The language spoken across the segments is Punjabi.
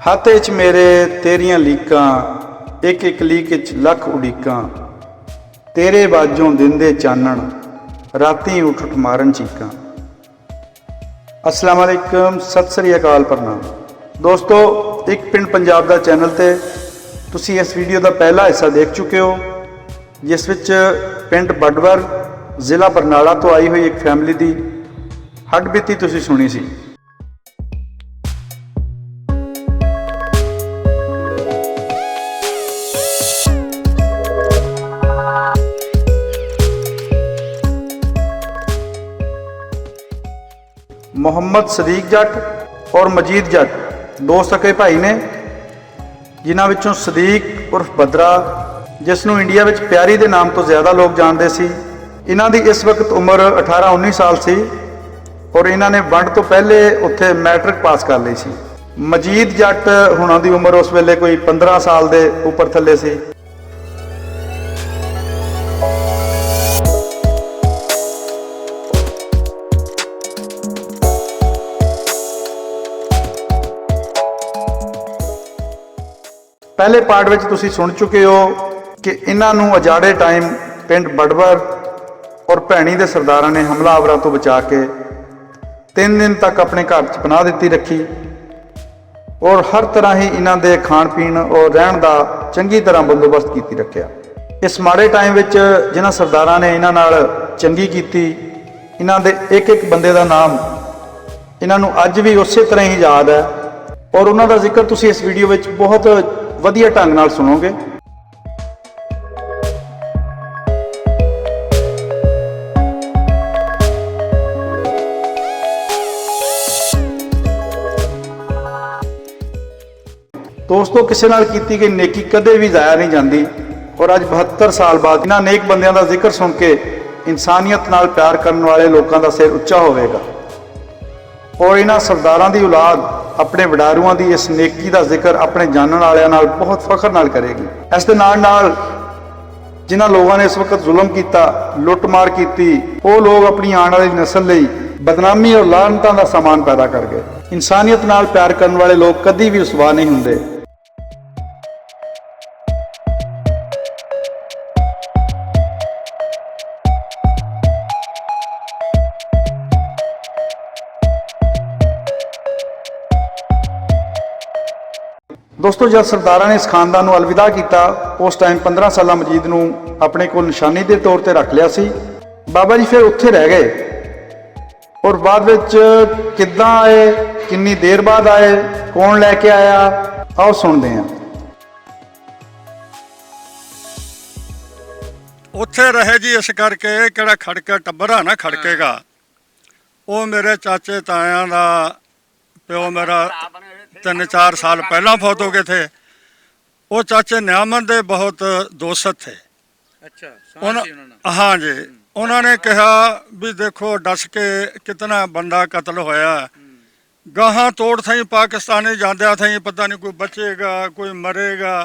ਹੱਥ 'ਚ ਮੇਰੇ ਤੇਰੀਆਂ ਲੀਕਾਂ, ਇੱਕ ਇੱਕ ਲੀਕ 'ਚ ਲੱਖ ਉਡੀਕਾਂ, ਤੇਰੇ ਬਾਝੋਂ ਦਿੰਦੇ ਚਾਨਣ, ਰਾਤੀ ਉੱਠ ਉੱਠ ਮਾਰਨ ਚੀਕਾਂ। अस्सलाम वालेकुम, सत श्री अकाल, प्रणाम दोस्तों। एक पिंड पंजाब दा चैनल ते तुसी इस वीडियो का पहला हिस्सा देख चुके हो, जिस विच पिंड बडवर जिला बरनाला तो आई हुई एक फैमिली की हड्ड-बीती तुसी सुनी सी। ਮੁਹੰਮਦ ਸਦੀਕ ਜੱਟ और ਮਜੀਦ ਜੱਟ ਦੋ ਸਕੇ ਭਾਈ ਨੇ, ਜਿਨ੍ਹਾਂ ਵਿੱਚੋਂ ਸਦੀਕ ਉਰਫ ਬਦਰਾ, ਜਿਸ ਨੂੰ ਇੰਡੀਆ ਵਿੱਚ ਪਿਆਰੀ ਦੇ ਨਾਮ ਤੋਂ ਜ਼ਿਆਦਾ ਲੋਕ ਜਾਣਦੇ ਸੀ। ਇਹਨਾਂ ਦੀ ਇਸ ਵਕਤ ਉਮਰ 18-19 ਸਾਲ ਸੀ ਔਰ ਇਹਨਾਂ ਨੇ ਵੰਡ ਤੋਂ ਪਹਿਲੇ ਉੱਥੇ ਮੈਟ੍ਰਿਕ ਪਾਸ ਕਰ ਲਈ ਸੀ। ਮਜੀਦ ਜੱਟ ਹੁਣਾਂ ਦੀ ਉਮਰ ਉਸ ਵੇਲੇ ਕੋਈ 15 ਸਾਲ ਦੇ ਉੱਪਰ ਥੱਲੇ ਸੀ। पहले पार्ट में तुसी सुन चुके हो कि इन्हों अजाड़े टाइम पिंड बडवर और भैनी के सरदारा ने हमलावरों तो बचा के 3 दिन तक अपने घर च पनाह दी रखी और हर तरह ही इन्हों के खाण पीण और रहन का चंगी तरह बंदोबस्त की रखा। इस माड़े टाइम में जिन्होंने सरदारा ने इन्हों नाल चंगी की, इन्हों के एक एक बंदे का नाम इन्हों अज भी उस तरह ही याद है और उन्हों का जिक्र तुसी इस वीडियो में बहुत ਵਧੀਆ ਢੰਗ ਨਾਲ ਸੁਣੋਗੇ। ਦੋਸਤੋ, ਕਿਸੇ ਨਾਲ ਕੀਤੀ ਗਈ ਨੇਕੀ ਕਦੇ ਵੀ ਜ਼ਾਇਆ ਨਹੀਂ ਜਾਂਦੀ ਔਰ ਅੱਜ 72 ਸਾਲ ਬਾਅਦ ਇਹਨਾਂ ਨੇਕ ਬੰਦਿਆਂ ਦਾ ਜ਼ਿਕਰ ਸੁਣ ਕੇ ਇਨਸਾਨੀਅਤ ਨਾਲ ਪਿਆਰ ਕਰਨ ਵਾਲੇ ਲੋਕਾਂ ਦਾ ਸਿਰ ਉੱਚਾ ਹੋਵੇਗਾ और इन्हां सरदारां दी औलाद अपने वडारूआं दी इस नेकी दा जिक्र अपने जानण वालियां नाल बहुत फखर नाल करेगी। इस दे नाल नाल जिन्हां लोगों ने इस वक्त जुल्म किया, लुटमार की, वो लोग अपनी आने वाली नस्ल लई बदनामी और लानतां दा सामान पैदा कर गए। इंसानियत नाल प्यार करने वाले लोग कदी भी रुसवा नहीं हुंदे। दोस्तों, जब सरदारा ने इस खानदान को अलविदा किया, उस टाइम 15 साल मजीद को अपने को निशानी के तौर पर रख लिया सी। बाबा जी फिर उत्थे रह गए और बाद विच किद्दां आए, कितनी देर बाद आए, कौन लैके आया, आओ सुनते हैं। उत्थे रहे जी इस करके किहड़ा खड़के टब्बर आ ना खड़केगा, वो मेरे चाचे ताया का प्यो मेरा 3-4 साल पहला फौत हो गए थे। वो चाचे नियामत दे बहुत दोस्त थे। अच्छा, हाँ जी। उन्होंने कहा भी देखो दस के कितना बंदा कत्ल होया, गाहां तोड़ थी पाकिस्तानी जांदे थी, पता नहीं कोई बचेगा कोई मरेगा।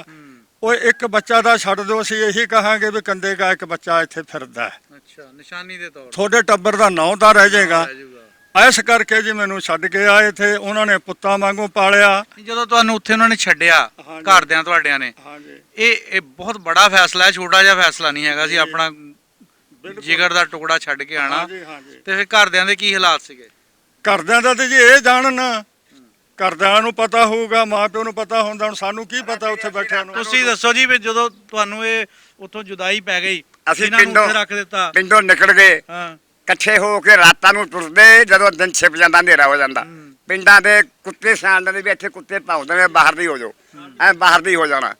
वो एक बच्चा दा छड़ दो, असीं यही कहांगे भी कंधे का एक बच्चा इत्थे फिरदा है। अच्छा, निशानी दे तौर थोड़े टब्बर दा नाम दा रह जाएगा। इस करके जी मैनू छड्ड के आए थे, उन्होंने पुत्तां वांगू पालिया। ਜਦੋਂ ਤੁਹਾਨੂੰ ਉੱਥੇ ਉਹਨਾਂ ਨੇ ਛੱਡਿਆ ਘਰਦਿਆਂ ਤੁਹਾਡਿਆਂ ਨੇ, ਇਹ ਬਹੁਤ ਬੜਾ ਫੈਸਲਾ ਹੈ, ਛੋਟਾ ਜਿਹਾ ਫੈਸਲਾ ਨਹੀਂ ਹੈਗਾ ਸੀ। ਆਪਣਾ ਜਿਗਰ ਦਾ ਟੁਕੜਾ ਛੱਡ ਕੇ ਆਣਾ, ਤੇ ਫਿਰ ਘਰਦਿਆਂ ਦੇ ਕੀ ਹਾਲਾਤ ਸੀਗੇ? ਘਰਦਿਆਂ ਦਾ ਤੇ ਜੀ ਇਹ ਜਾਣਨ, ਘਰਦਿਆਂ ਨੂੰ ਪਤਾ ਹੋਊਗਾ, ਮਾਂ ਪਿਓ ਨੂੰ ਪਤਾ ਹੁੰਦਾ, ਹੁਣ ਸਾਨੂੰ ਕੀ ਪਤਾ ਉੱਥੇ ਬੈਠਿਆਂ ਨੂੰ। ਤੁਸੀਂ ਦੱਸੋ ਜੀ ਵੀ ਜਦੋਂ ਤੁਹਾਨੂੰ ਇਹ ਉੱਥੋਂ ਜੁਦਾਈ ਪੈ ਗਈ, ਅਸੀਂ ਪਿੰਡੋਂ ਨਿਕਲ ਗਏ, ਇਕੱਠੇ ਹੋ ਕੇ ਰਾਤਾਂ ਨੂੰ ਤੁਰਦੇ, ਜਦੋਂ ਦਿਨ ਛਿਪ ਜਾਂਦਾ ਹਨੇਰਾ ਹੋ ਜਾਂਦਾ, ਪਿੰਡਾਂ ਦੇ ਕੁੱਤੇ ਸਿਆਣਦੇ ਨੇ ਵੀ ਇੱਥੇ ਕੁੱਤੇ ਭੌਂਕਦੇ ਨੇ, ਬਾਹਰ ਦੀ ਹੋ ਜਾਓ, ਐ ਬਾਹਰ ਦੀ ਹੋ ਜਾਣਾ।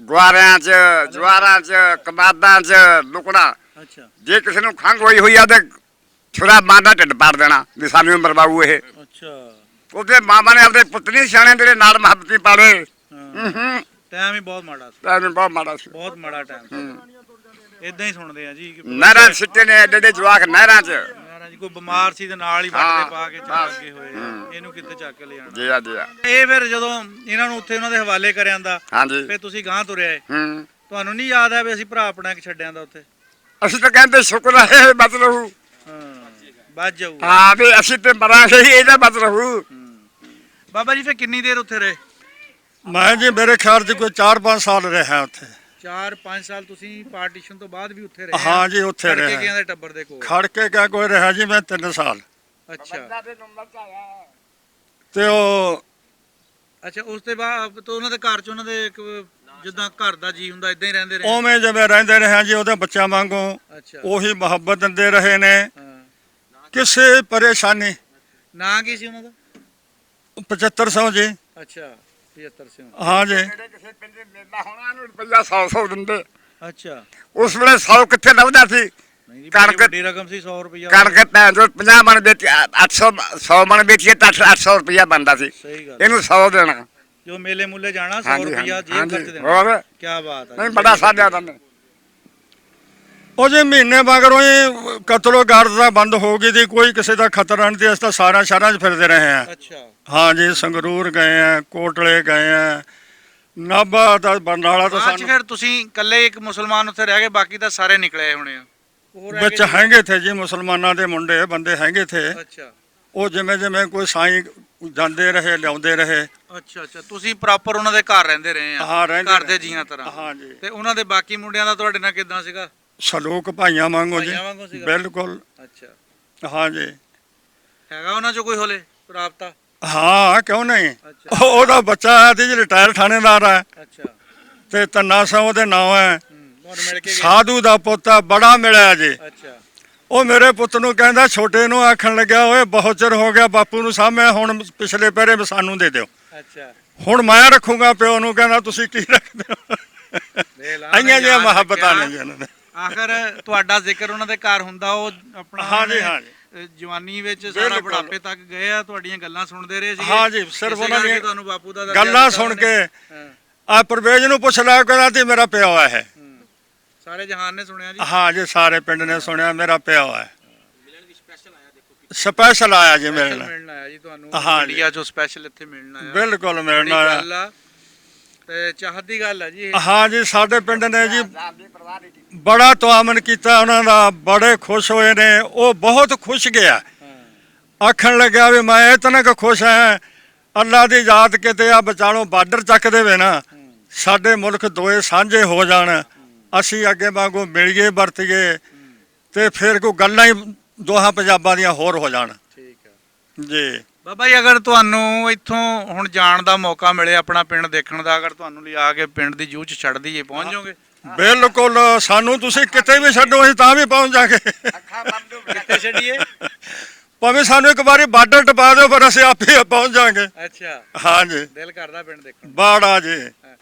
ਗੁਆਰਿਆਂ 'ਚ, ਜਵਾਰਾਂ 'ਚ, ਕਮਾਦਾਂ 'ਚ ਲੁਕਣਾ। ਜੇ ਕਿਸੇ ਨੂੰ ਖੰਘ ਹੋਈ ਹੋਈ ਆ ਤੇ ਛੁਰਾ ਮਾਂ ਦਾ ਢਿੱਡ ਪਾੜ ਦੇਣਾ ਵੀ ਸਾਨੂੰ ਮਰਵਾਊ ਇਹ। ਉਹਦੇ ਮਾਮਾ ਨੇ ਆਪਣੇ ਪੁੱਤ ਨਹੀਂ ਸਿਆਣੇ ਤੇਰੇ ਨਾਲ ਮੁਹੱਬਤੀ ਪਾਲੇ। ਟਾਈਮ ਹੀ ਬਹੁਤ ਮਾੜਾ ਸੀ, ਬਹੁਤ ਮਾੜਾ ਸੀ, ਬਹੁਤ ਮਾੜਾ ਟਾਈਮ ਸੀ। ਇਦਾਂ ਹੀ ਸੁਣਦੇ ਆ ਜੀ, ਨਹਿਰਾਂ ਸਿੱਟੇ ਨੇ ਏਡੇ ਜਵਾਕ ਨਹਿਰਾਂ 'ਚ। ਕੋਈ ਬਿਮਾਰ ਸੀ ਤੇ ਨਾਲ ਹੀ ਵੱਟਦੇ ਪਾ ਕੇ ਚੱਲ ਲੱਗੇ ਹੋਏ, ਇਹਨੂੰ ਕਿੱਥੇ ਚੱਕ ਲੈ ਜਾਣਾ। ਜੀ ਆ ਜੀ ਆ। ਇਹ ਫਿਰ ਜਦੋਂ ਇਹਨਾਂ ਨੂੰ ਉੱਥੇ ਉਹਨਾਂ ਦੇ ਹਵਾਲੇ ਕਰਿਆ ਦਾ, ਫਿਰ ਤੁਸੀਂ ਗਾਂਹ ਤੁਰੇ ਆਏ, ਤੁਹਾਨੂੰ ਨਹੀਂ ਯਾਦ ਆ ਵੀ ਅਸੀਂ ਭਰਾ ਆਪਣਾ ਇੱਕ ਛੱਡਿਆ ਦਾ ਉੱਥੇ? ਅਸੀਂ ਤਾਂ ਕਹਿੰਦੇ ਸ਼ੁਕਰ ਹੈ ਬਚ ਰਹੂ, ਬਚ ਜਾਊ। ਹਾਂ ਵੀ ਅਸੀਂ ਤੇ ਮਰਾਂਗੇ ਹੀ, ਇਹਦਾ ਬਚ ਰਹੂ। ਬਾਬਾ ਜੀ ਫਿਰ ਕਿੰਨੀ ਦੇਰ ਉੱਥੇ ਰਹੇ? ਮੈਂ ਜੀ ਮੇਰੇ ਖਿਆਲ 'ਚ ਕੋਈ 4-5 ਸਾਲ ਰਿਹਾ ਉੱਥੇ। 4-5 ਸਾਲ ਤੁਸੀਂ ਪਾਰਟੀਸ਼ਨ ਤੋਂ ਬਾਅਦ ਵੀ ਉੱਥੇ ਰਹੇ? ਹਾਂ ਜੀ, ਉੱਥੇ ਖੜਕੇ ਰਿਹਾ। ਕਿਆਂ ਦੇ ਟੱਬਰ ਦੇ ਕੋਲ? ਖੜਕੇ ਕਿਆ ਕੋਈ ਰਿਹਾ ਜੀ, ਮੈਂ 3 ਸਾਲ। ਅੱਛਾ ਤੇ ਉਹ ਅੱਛਾ, ਉਸ ਤੋਂ ਬਾਅਦ ਤੋਂ ਉਹਨਾਂ ਦੇ ਘਰ 'ਚ ਉਹਨਾਂ ਦੇ ਇੱਕ ਜਿੱਦਾਂ ਘਰ ਦਾ ਜੀ ਹੁੰਦਾ ਇਦਾਂ ਹੀ ਰਹਿੰਦੇ ਰਹੇ? ਉਵੇਂ ਜਿਵੇਂ ਰਹਿੰਦੇ ਰਹੇ ਜੀ, ਉਹਦੇ ਬੱਚਿਆਂ ਵਾਂਗੂ ਅੱਛਾ। ਉਹੀ ਮੁਹੱਬਤ ਦਿੰਦੇ ਰਹੇ ਨੇ, ਹਾਂ। ਕਿਸੇ ਪਰੇਸ਼ਾਨੀ। ਨਾਂ ਕੀ ਸੀ ਉਹਨਾਂ ਦਾ? 7500 ਜੀ। ਅੱਛਾ, 75 ਸਿੰਘ। ਹਾਂ ਜੀ। ਕਿਸੇ ਪਿੰਡ ਦੇ ਮੇਲਾ ਹੋਣਾ ਇਹਨੂੰ ਰੁਪਈਆ 100 ਦਿੰਦੇ। ਅੱਛਾ। ਉਸ ਵੇਲੇ 100 ਕਿੱਥੇ ਲੱਭਦਾ ਸੀ? ਨਹੀਂ ਜੀ, ਕਣਕ- ਵੱਡੀ ਰਕਮ ਸੀ 100 ਰੁਪਇਆ। ਕਣਕ ਤਾਂ ਜੋ 50 ਮਣ ਵੇਚੀ 800 100 ਮਣ ਵੇਚੀਏ ਤਾਂ 800 ਰੁਪਈਆ ਬਣਦਾ ਸੀ। ਸਹੀ ਗੱਲ। ਇਹਨੂੰ 100 ਦੇਣਾ। ਜੋ ਮੇਲੇ ਮੁੱਲੇ ਜਾਣਾ 100 ਹਾਂਜੀ, ਰੁਪਇਆ ਜੇਬ ਹਾਂਜੀ, ਖਰਚ ਦੇਣਾ। ਹੋਰ ਕੀ ਬਾਤ ਹੈ। ਨਹੀਂ ਬੜਾ ਸਾਧਿਆ ਤਾਂ ਉਹ ਜੀ ਮਹੀਨੇ ਮਗਰੋਂ ਹੀ ਕਤਲੋ ਗਾਰਦ ਦਾ ਬੰਦ ਹੋ ਗਈ ਸੀ, ਕੋਈ ਕਿਸੇ ਦਾ ਖਤਰਾ ਨਹੀਂ ਸੀ। ਅਸੀਂ ਤਾਂ ਸਾਰਾ ਸ਼ਹਿਰਾਂ 'ਚ ਫਿਰਦੇ ਰਹੇ ਆ। ਅੱਛਾ। ਹਾਂ ਜੀ, ਸੰਗਰੂਰ ਗਏ ਆ, ਕੋਟਲੇ ਗਏ ਆ, ਨਾਭਾ ਦਾ ਬਰਨਾਲਾ ਤਾਂ ਬਾਅਦ 'ਚ ਸਾਨੂੰ ਫਿਰ ਤੁਸੀਂ ਇਕੱਲੇ ਇੱਕ ਮੁਸਲਮਾਨ ਉੱਥੇ ਰਹਿ ਗਏ, ਬਾਕੀ ਤਾਂ ਸਾਰੇ ਨਿਕਲੇ ਹੋਣੇ ਆ? ਹੋਰ ਰਹਿ ਵਿੱਚ ਗਏ? ਹੈਗੇ ਥੇ ਜੀ, ਮੁਸਲਮਾਨਾਂ ਦੇ ਮੁੰਡੇ ਬੰਦੇ ਹੈਗੇ ਥੇ। ਅੱਛਾ ਉਹ ਜਿਵੇਂ ਜਿਵੇਂ ਕੋਈ ਸਾਈਂ ਜਾਂਦੇ ਰਹੇ, ਲਿਆਉਂਦੇ ਰਹੇ। ਅੱਛਾ ਅੱਛਾ, ਤੁਸੀਂ ਪ੍ਰੋਪਰ ਉਹਨਾਂ ਦੇ ਘਰ ਰਹਿੰਦੇ ਰਹੇ ਆ? ਹਾਂ, ਰਹਿੰਦੇ ਘਰ ਦੇ ਰਹੇ। ਜੀਆਂ ਤਰ੍ਹਾਂ? ਹਾਂ ਜੀ। ਤੇ ਉਹਨਾਂ ਦੇ ਬਾਕੀ ਮੁੰਡਿਆਂ ਦਾ ਤੁਹਾਡੇ ਨਾਲ ਕਿੱਦਾਂ ਸੀਗਾ? ਸਲੂਕ ਭਾਈਆਂ ਵਾਂਗੂ ਜੀ, ਭਾਈਆਂ ਵਾਂਗੂ ਸੀਗਾ? ਬਿਲਕੁਲ। ਅੱਛਾ। ਹਾਂ ਜੀ। ਹੈਗਾ ਉਹਨਾਂ 'ਚੋਂ ਕੋਈ ਹਲੇ ਰਾਬਤਾ? ਹਾਂ, ਕਿਉਂ ਨਹੀਂ। ਅੱਛਾ। ਉਹਦਾ ਬੱਚਾ ਹੈ ਤੇ ਜੀ, ਰਿਟਾਇਰ ਥਾਣੇਦਾਰ ਹੈ, ਅੱਛਾ। ਤੇ ਤੰਨਾ ਸਿੰਘ ਉਹਦੇ ਨਾਂ ਹੈ। ਤੁਹਾਨੂੰ ਮਿਲ ਕੇ ਗਏ? ਸਾਧੂ ਦਾ ਪੁੱਤ ਹੈ, ਬੜਾ ਮਿਲਿਆ ਜੀ। ਅੱਛਾ। ਉਹ ਮੇਰੇ ਪੁੱਤ ਨੂੰ ਕਹਿੰਦਾ, ਛੋਟੇ ਨੂੰ ਆਖਣ ਲੱਗਿਆ, ਓਏ ਬਹੁਤ ਚਿਰ ਹੋ ਗਿਆ ਬਾਪੂ ਨੂੰ ਸਾਹਮਣੇ, ਹੁਣ ਪਿਛਲੇ ਪਹਿਰੇ ਸਾਨੂੰ ਦੇ ਦਿਓ। ਅੱਛਾ। ਹੁਣ ਮੈਂ ਰੱਖੂਗਾ। ਪਿਓ ਨੂੰ ਕਹਿੰਦਾ, ਤੁਸੀਂ ਕੀ ਰੱਖਦੇ ਹੋ? ਦੇ ਲਾ ਆਈਆਂ ਜਿਹੀਆਂ ਯਾਦ ਮੁਹੱਬਤਾਂ ਰੱਖਿਆ। ਨੇ ਜੀ ਉਹਨਾਂ ਦੇ। ਆਖਰ ਤੁਹਾਡਾ ਜ਼ਿਕਰ ਉਹਨਾਂ ਦੇ ਘਰ ਹੁੰਦਾ, ਉਹ ਆਪਣਾ ਹਾਂ ਜੀ, ਹਾਂ ਜੀ। ਜਵਾਨੀ ਵਿੱਚ ਸਾਰਾ ਬਿਲਕੁਲ। ਬੁਢਾਪੇ ਤੱਕ ਗਏ ਆ, ਤੁਹਾਡੀਆਂ ਗੱਲਾਂ ਸੁਣਦੇ ਰਹੇ ਸੀਗੇ? ਹਾਂ ਜੀ, ਸਿਰਫ ਇਸੇ ਉਹਨਾਂ ਕਰਕੇ ਦੀਆਂ ਤੁਹਾਨੂੰ ਬਾਪੂ ਦਾ ਦਰਜਾ ਗੱਲਾਂ ਦਿੱਤਾ ਸੁਣ ਉਹਨੇ। ਕੇ ਹਾਂ। ਆ ਪਰਵੇਜ਼ ਨੂੰ ਪੁੱਛ ਲਿਆ, ਕਹਿੰਦਾ ਤੇ ਮੇਰਾ ਪਿਓ ਹੈ। ਸਾਰੇ ਜਹਾਨ ਨੇ ਸੁਣਿਆ ਜੀ? ਹਾਂ ਜੀ, ਸਾਰੇ ਪਿੰਡ ਨੇ ਸੁਣਿਆ, ਮੇਰਾ ਪਿਓ ਹੈ। ਸਪੈਸ਼ਲ ਆਇਆ ਜੀ ਮੇਰੇ ਨਾਲ। ਮਿਲਣ ਆਇਆ ਜੀ ਤੁਹਾਨੂੰ? ਹਾਂ ਜੀ। ਇੰਡੀਆ ਚੋਂ ਸਪੈਸ਼ਲ ਇੱਥੇ ਮਿਲਣ ਆਇਆ? ਬਿਲਕੁਲ ਮਿਲਣ ਬੜੀ ਆਇਆ। ਗੱਲ ਆ ਤੇ ਚਾਹਤ ਦੀ ਗੱਲ ਆ ਜੀ ਇਹ। ਹਾਂ ਜੀ, ਸਾਡੇ ਪਿੰਡ ਨੇ ਜੀ ਬੜਾ ਤੁਆਮਨ ਕੀਤਾ ਉਹਨਾਂ ਦਾ, ਬੜੇ ਖੁਸ਼ ਹੋਏ ਨੇ। ਉਹ ਬਹੁਤ ਖੁਸ਼ ਗਿਆ, ਆਖਣ ਲੱਗਿਆ ਵੀ ਮੈਂ ਇਤਨਾ ਕੁ ਖੁਸ਼ ਹਾਂ, ਅੱਲਾ ਦੀ ਯਾਦ ਕਿਤੇ ਆ ਵਿਚਾਲੋਂ ਬਾਰਡਰ ਚੱਕ ਦੇਵੇ ਨਾ, ਸਾਡੇ ਮੁਲਕ ਦੋਏ ਸਾਂਝੇ ਹੋ ਜਾਣ, ਅਸੀਂ ਅੱਗੇ ਵਾਂਗੂ ਮਿਲੀਏ ਵਰਤੀਏ, ਤੇ ਫਿਰ ਕੋਈ ਗੱਲਾਂ ਹੀ ਦੋਹਾਂ ਪੰਜਾਬਾਂ ਦੀਆਂ ਹੋਰ ਹੋ ਜਾਣ। ਠੀਕ ਆ ਜੀ। ਬਾਬਾ ਜੀ, ਅਗਰ ਤੁਹਾਨੂੰ ਇੱਥੋਂ ਹੁਣ ਜਾਣ ਦਾ ਮੌਕਾ ਮਿਲੇ, ਆਪਣਾ ਪਿੰਡ ਦੇਖਣ ਦਾ, ਅਗਰ ਤੁਹਾਨੂੰ ਲਿਆ ਕੇ ਪਿੰਡ ਦੀ ਜੂਹ 'ਚ ਛੱਡ ਦਈਏ, ਪਹੁੰਚ ਜਾਓਗੇ? ਬਿਲਕੁਲ, ਸਾਨੂੰ ਤੁਸੀਂ ਕਿਤੇ ਵੀ ਛੱਡੋ, ਅਸੀਂ ਤਾਂ ਵੀ ਪਹੁੰਚ ਜਾਗੇ। ਕਿੱਥੇ ਛੱਡੀਏ? ਭਾਵੇਂ ਸਾਨੂੰ ਇੱਕ ਵਾਰੀ ਬਾਰਡਰ ਟਪਾ ਦਿਓ, ਪਰ ਅਸੀਂ ਆਪੇ ਪਹੁੰਚ ਜਾਗੇ। ਅੱਛਾ। ਹਾਂ ਜੀ, ਦਿਲ ਕਰਦਾ ਪਿੰਡ ਦੇਖਣ ਨੂੰ? ਬਾੜਾ ਜੀ।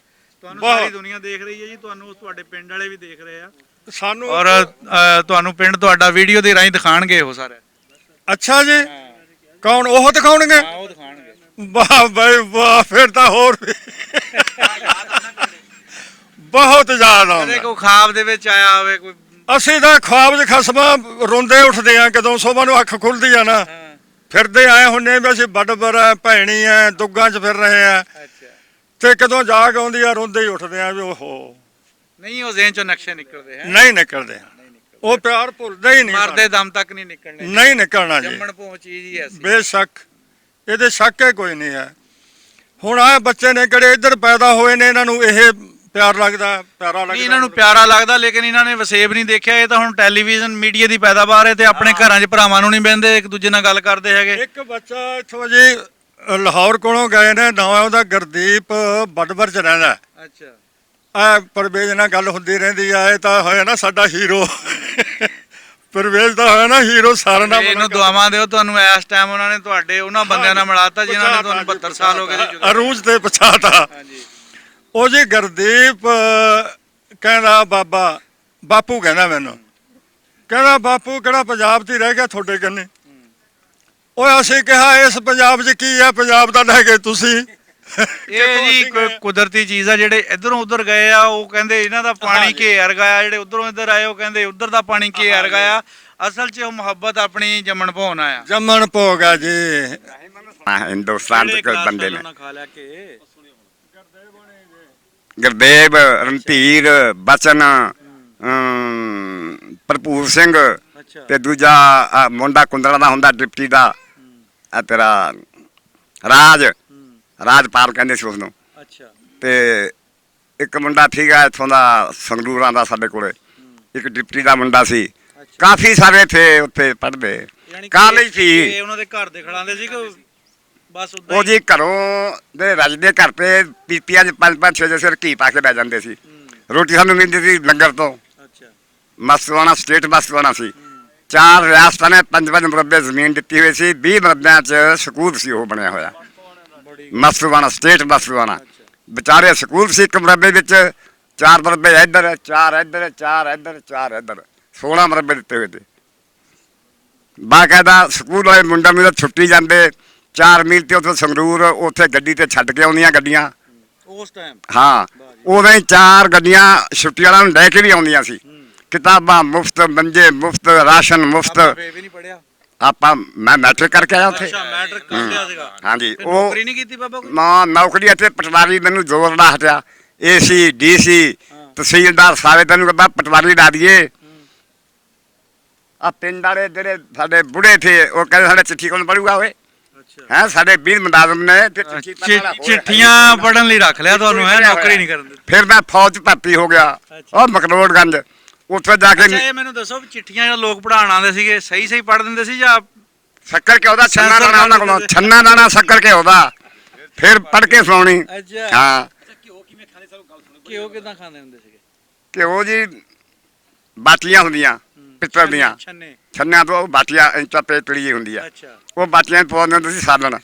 ਤੁਹਾਨੂੰ ਬਹੁਤ। ਸਾਰੀ ਦੁਨੀਆ ਦੇਖ ਰਹੀ ਹੈ ਜੀ, ਤੁਹਾਨੂੰ ਤੁਹਾਡੇ ਪਿੰਡ ਵਾਲੇ ਵੀ ਦੇਖ ਰਹੇ ਆ, ਸਾਨੂੰ ਔਰ ਤੁਹਾਨੂੰ ਪਿੰਡ ਤੁਹਾਡਾ ਵੀਡੀਓ ਦੇ ਰਾਹੀਂ ਦਿਖਾਣਗੇ ਉਹ ਸਾਰੇ। ਅੱਛਾ ਜੀ, ਕੌਣ? ਉਹ ਦਿਖਾਉਣਗੇ? ਹਾਂ, ਉਹ ਦਿਖਾਣਗੇ। ਵਾਹ ਬਈ ਵਾਹ, ਫਿਰ ਤਾਂ ਹੋਰ ਵੀ ਬਹੁਤ ਯਾਦ ਕਦੇ ਆਉਂਦਾ। ਕੋਈ ਖਾਬ ਦੇ ਵਿੱਚ ਆਇਆ ਹੋਵੇ ਕੋਈ? ਅਸੀਂ ਤਾਂ ਖੁਆਬ 'ਚ ਖਸਮਾਂ ਰੋਂਦੇ ਉੱਠਦੇ ਆ, ਕਦੋਂ ਸੋਭਾ ਨੂੰ ਅੱਖ ਖੁੱਲਦੀ ਆ ਨਾ, ਹਾਂ। ਫਿਰਦੇ ਆਏ ਹੁੰਨੇ ਵੀ ਅਸੀਂ ਬੱਡਬਰ ਆ, ਭੈਣੀ ਆ, ਦੁੱਗਾਂ 'ਚ ਫਿਰ ਰਹੇ ਆ, ਅੱਛਾ। ਤੇ ਕਦੋਂ ਜਾਗ ਆਉਂਦੀ ਆ, ਰੋਂਦੇ ਹੀ ਉੱਠਦੇ ਆ ਵੀ ਓਹੋ। ਨਹੀਂ, ਉਹ ਜ਼ਿਹਨ ਚੋਂ ਨਕਸ਼ੇ ਨਿਕਲਦੇ ਹੈ? ਨਹੀਂ ਨਿਕਲਦੇ, ਉਹ ਪਿਆਰ ਭੁੱਲਦੇ ਹੀ ਨਹੀਂ। ਮਰਦੇ ਦਮ ਤੱਕ ਨਹੀਂ ਨਿਕਲਣੇ? ਨਹੀਂ ਨਿਕਲਣਾ ਜੀ, ਜੰਮਣ ਭੋਂ ਚੀਜ਼ ਹੀ ਐਸੀ। ਬੇਸ਼ੱਕ, ਇਹਦੇ ਸ਼ੱਕ ਹੀ ਕੋਈ ਨਹੀਂ ਹੈ। ਹੁਣ ਆ ਬੱਚੇ ਨੇ ਕਿਹੜੇ ਇੱਧਰ ਪੈਦਾ ਹੋਏ ਨੇ, ਇਹਨਾਂ ਨੂੰ ਇਹ ਪਿਆਰ ਲੱਗਦਾ, ਪਿਆਰਾ ਨਹੀਂ, ਲੱਗਦਾ। ਇਹਨਾਂ ਨੂੰ ਪਿਆਰਾ ਲੱਗਦਾ, ਲੇਕਿਨ ਇਹਨਾਂ ਨੇ ਵਸੇਬ ਨਹੀਂ ਦੇਖਿਆ। ਇਹ ਤਾਂ ਹੁਣ ਟੈਲੀਵਿਜ਼ਨ ਮੀਡੀਆ ਦੀ ਪੈਦਾਵਾਰ ਹੈ, ਤੇ ਆਪਣੇ ਘਰਾਂ 'ਚ ਭਰਾਵਾਂ ਨੂੰ ਨਹੀਂ ਬਹਿੰਦੇ, ਇੱਕ ਦੂਜੇ ਨਾਲ ਗੱਲ ਕਰਦੇ ਹੈਗੇ। ਇੱਕ ਬੱਚਾ ਇੱਥੋਂ ਜੀ ਲਾਹੌਰ ਕੋਲੋਂ ਗਏ ਨੇ, ਨਾਂ ਉਹਦਾ ਗੁਰਦੀਪ, ਬੱਡਬਰ 'ਚ ਰਹਿੰਦਾ। ਅੱਛਾ। ਆ ਪਰਵੇਜ਼ ਨਾਲ ਗੱਲ ਹੁੰਦੀ ਰਹਿੰਦੀ ਆ, ਇਹ ਤਾਂ ਹੋਇਆ ਨਾ ਸਾਡਾ ਹੀਰੋ। ਪਰਵੇਜ਼ ਦਾ ਹੋਇਆ ਨਾ ਹੀਰੋ, ਸਾਰਿਆਂ ਨਾਲ ਇਹਨੂੰ ਦੁਆਵਾਂ ਦਿਓ, ਤੁਹਾਨੂੰ ਇਸ ਟਾਈਮ ਉਹਨਾਂ ਨੇ ਤੁਹਾਡੇ ਉਹਨਾਂ ਬੰਦਿਆਂ ਨਾਲ ਮਿਲਾਤਾ ਜਿਨ੍ਹਾਂ ਨੇ ਤੁਹਾਨੂੰ 72 ਸਾਲ ਹੋ ਗਏ ਸੀ ਜਦੋਂ। ਅਰੂਜ ਤੇ ਪਛਾਤਾ। ਹਾਂਜੀ। ਉਹ ਜੀ ਗੁਰਦੀਪ ਕਹਿੰਦਾ, ਬਾਪੂ ਕਹਿੰਦਾ ਮੈਨੂੰ, ਕਹਿੰਦਾ ਬਾਪੂ ਕਿਹੜਾ ਪੰਜਾਬ 'ਚ ਹੀ ਰਹਿ ਗਿਆ ਤੁਹਾਡੇ ਕੰਨੇ? ਓਏ ਅਸੀਂ ਕਿਹਾ ਇਸ ਪੰਜਾਬ 'ਚ ਕੀ ਆ, ਪੰਜਾਬ ਦਾ ਲੈ ਕੇ ਤੁਸੀਂ। ਇਹ ਜੀ ਕੁਦਰਤੀ ਚੀਜ਼ ਆ, ਜਿਹੜੇ ਇਧਰੋਂ ਉਧਰ ਗਏ ਆ ਉਹ ਕਹਿੰਦੇ ਇਹਨਾਂ ਦਾ ਪਾਣੀ ਘੇਰ ਗਿਆ, ਜਿਹੜੇ ਉਧਰੋਂ ਇੱਧਰ ਆਏ ਉਹ ਕਹਿੰਦੇ ਉਧਰ ਦਾ ਪਾਣੀ ਘੇਰ ਗਿਆ। ਅਸਲ 'ਚ ਉਹ ਮੁਹੱਬਤ ਆਪਣੀ ਜੰਮਣ ਭੋਨ ਆ। ਜੰਮਣ ਭੋਗਾ ਜੀ। ਹਿੰਦੁਸਤਾਨ ਦੇ ਕੋਈ ਬੰਦੇ ਨੇ, ਖਾ ਲਿਆ ਕੇ ਗੁਰਦੇਵ, ਰਣਧੀਰ, ਬਚਨ, ਭਰਪੂਰ ਸਿੰਘ, ਤੇ ਦੂਜਾ ਮੁੰਡਾ ਕੁੰਦਰਾ ਦਾ ਹੁੰਦਾ ਡਿਪਟੀ ਦਾ, ਤੇਰਾ ਰਾਜਪਾਲ ਕਹਿੰਦੇ ਸੀ ਉਸਨੂੰ। ਅੱਛਾ ਤੇ ਇੱਕ ਮੁੰਡਾ ਠੀਕਾ ਇੱਥੋਂ ਦਾ ਸੰਗਰੂਰਾਂ ਦਾ ਸਾਡੇ ਕੋਲੇ, ਇੱਕ ਡਿਪਟੀ ਦਾ ਮੁੰਡਾ ਸੀ। ਕਾਫੀ ਸਾਰੇ ਥੇ ਉੱਥੇ ਪੜ੍ਹਦੇ, ਯਾਨੀ ਕਾਲਜ ਸੀ। ਇਹ ਉਹਨਾਂ ਦੇ ਘਰ ਦੇ ਖੜਾਉਂਦੇ ਸੀ ਕਿ ਬਸ ਉਦਾਂ ਉਹ ਜੀ ਘਰੋਂ ਦੇ ਰੱਜਦੇ ਘਰ ਤੇ ਪੀਪੀਆਂ 'ਚ 5-5 6 ਸਿਰ ਘੀ ਪਾ ਕੇ ਬਹਿ ਜਾਂਦੇ ਸੀ। ਰੋਟੀ ਸਾਨੂੰ ਮਿਲਦੀ ਸੀ ਲੰਗਰ ਤੋਂ। ਅੱਛਾ ਮਸਤਵਾਣਾ ਸਟੇਟ ਮਸਤਵਾਣਾ ਸੀ। 4 ਰਿਆਸਤਾਂ ਨੇ 5-5 ਮੁਰੱਬੇ ਜ਼ਮੀਨ ਦਿੱਤੀ ਹੋਈ ਸੀ। 20 ਮੁਰੱਬਿਆਂ 'ਚ ਸਕੂਲ ਸੀ ਉਹ ਬਣਿਆ ਹੋਇਆ, ਮਸਤਵਾਣਾ ਸਟੇਟ ਮਸਤਵਾਣਾ। ਵਿਚਾਰੇ ਸਕੂਲ ਸੀ ਇੱਕ ਮੁਰੱਬੇ ਵਿੱਚ, 4 ਮੁਰੱਬੇ ਇੱਧਰ, 4 ਇੱਧਰ, 4 ਇੱਧਰ, 4 ਇੱਧਰ, 16 ਮੁਰੱਬੇ ਦਿੱਤੇ ਹੋਏ ਤੇ। ਬਾਕਾਇਦਾ ਸਕੂਲ ਵਾਲੇ ਮੁੰਡਾ ਨੂੰ ਛੁੱਟੀ ਜਾਂਦੇ 4 ਮੀਲ ਤੇ ਉੱਥੇ ਸੰਗਰੂਰ, ਉੱਥੇ ਗੱਡੀ ਤੇ ਛੱਡ ਕੇ ਆਉਂਦੀਆਂ ਗੱਡੀਆਂ ਉਸ ਟਾਈਮ। ਹਾਂ, ਉਦੋਂ ਹੀ 4 ਗੱਡੀਆਂ ਛੁੱਟੀ ਵਾਲਿਆਂ ਨੂੰ ਲੈ ਕੇ ਵੀ ਆਉਂਦੀਆਂ ਸੀ। ਕਿਤਾਬਾਂ ਮੁਫਤ, ਮੰਜੇ ਮੁਫਤ, ਰਾਸ਼ਨ ਮੁਫਤ। ਫੇਰ ਵੀ ਨਹੀਂ ਪੜਿਆ ਆਪਾਂ ਮੈਂ ਮੈਟ੍ਰਿਕ ਕਰਕੇ ਆਇਆ ਉੱਥੇ। ਅੱਛਾ ਮੈਟ੍ਰਿਕ ਕਰ ਲਿਆ ਸੀਗਾ। ਹਾਂਜੀ ਫਿਰ ਉਹ ਨੌਕਰੀ ਨਹੀਂ ਕੀਤੀ ਬਾਬਾ ਕੋਈ? ਨੌਕਰੀ ਇੱਥੇ ਪਟਵਾਰੀ ਮੈਨੂੰ ਜ਼ੋਰ ਲਾ ਹਟਿਆ। ਏਸੀ ਡੀਸੀ ਤਹਿਸੀਲਦਾਰ ਸਾਰੇ ਤੈਨੂੰ ਕਹਿੰਦਾ ਪਟਵਾਰੀ ਲਾ ਦਈਏ। ਆ ਪਿੰਡ ਵਾਲੇ ਜਿਹੜੇ ਸਾਡੇ ਬੁੜੇ ਥੇ ਉਹ ਕਹਿੰਦੇ ਸਾਡੇ ਚਿੱਠੀ ਕੌਣ ਪੜੂਗਾ ਓਏ ਹੈ। ਸਾਡੇ 20 ਮੁਲਾਜ਼ਮ ਨੇ ਤੇ ਚਿੱਠੀਆਂ ਪੜਨ ਲਈ ਰੱਖ ਲਿਆ ਤੁਹਾਨੂੰ ਹੈ, ਨੌਕਰੀ ਨਹੀਂ ਕਰਨ ਦਿੱਤੀ। ਫਿਰ ਮੈਂ ਫੌਜ 'ਚ ਭਰਤੀ ਹੋ ਗਿਆ ਉਹ ਮਕਲੋੜਗੰਜ। ਉੱਥੇ ਜਾ ਕੇ ਅੱਛਾ ਇਹ ਮੈਨੂੰ ਦੱਸੋ ਵੀ ਚਿੱਠੀਆਂ ਜਿਹੜਾ ਲੋਕ ਪੜਾਉਣ ਆਉਂਦੇ ਸੀਗੇ ਸਹੀ ਸਹੀ ਪੜ ਦਿੰਦੇ ਸੀ ਜਾਂ ਸ਼ੱਕਰ ਘਿਓ ਦਾ ਛੰਨਾ ਦਾਣਾ ਉਹਨਾਂ ਕੋਲੋਂ, ਛੰਨਾ ਦਾਣਾ ਸ਼ੱਕਰ ਘਿਓ ਦਾ, ਫਿਰ ਪੜ ਕੇ ਸੁਣਾਉਣੀ। ਅੱਛਾ ਹਾਂ ਘਿਓ ਕਿਦਾਂ ਖਾਂਦੇ ਹੁੰਦੇ ਸੀਗੇ? ਘਿਓ ਜੀ ਬਾਟੀਆਂ ਹੁੰਦੀਆਂ ਪਿੱਤਲ ਦੀਆਂ, ਛੰਨੇ ਛੰਨਿਆਂ ਤੋਂ ਉਹ ਬਾਟੀਆਂ ਇੰਚਾ ਪੇਟੜੀ ਹੁੰਦੀ ਆ, ਅੱਛਾ ਉਹ ਬਾਟੀਆਂ ਪਾਉਂਦੇ ਹੁੰਦੇ ਸੀ ਸਾਲਣ।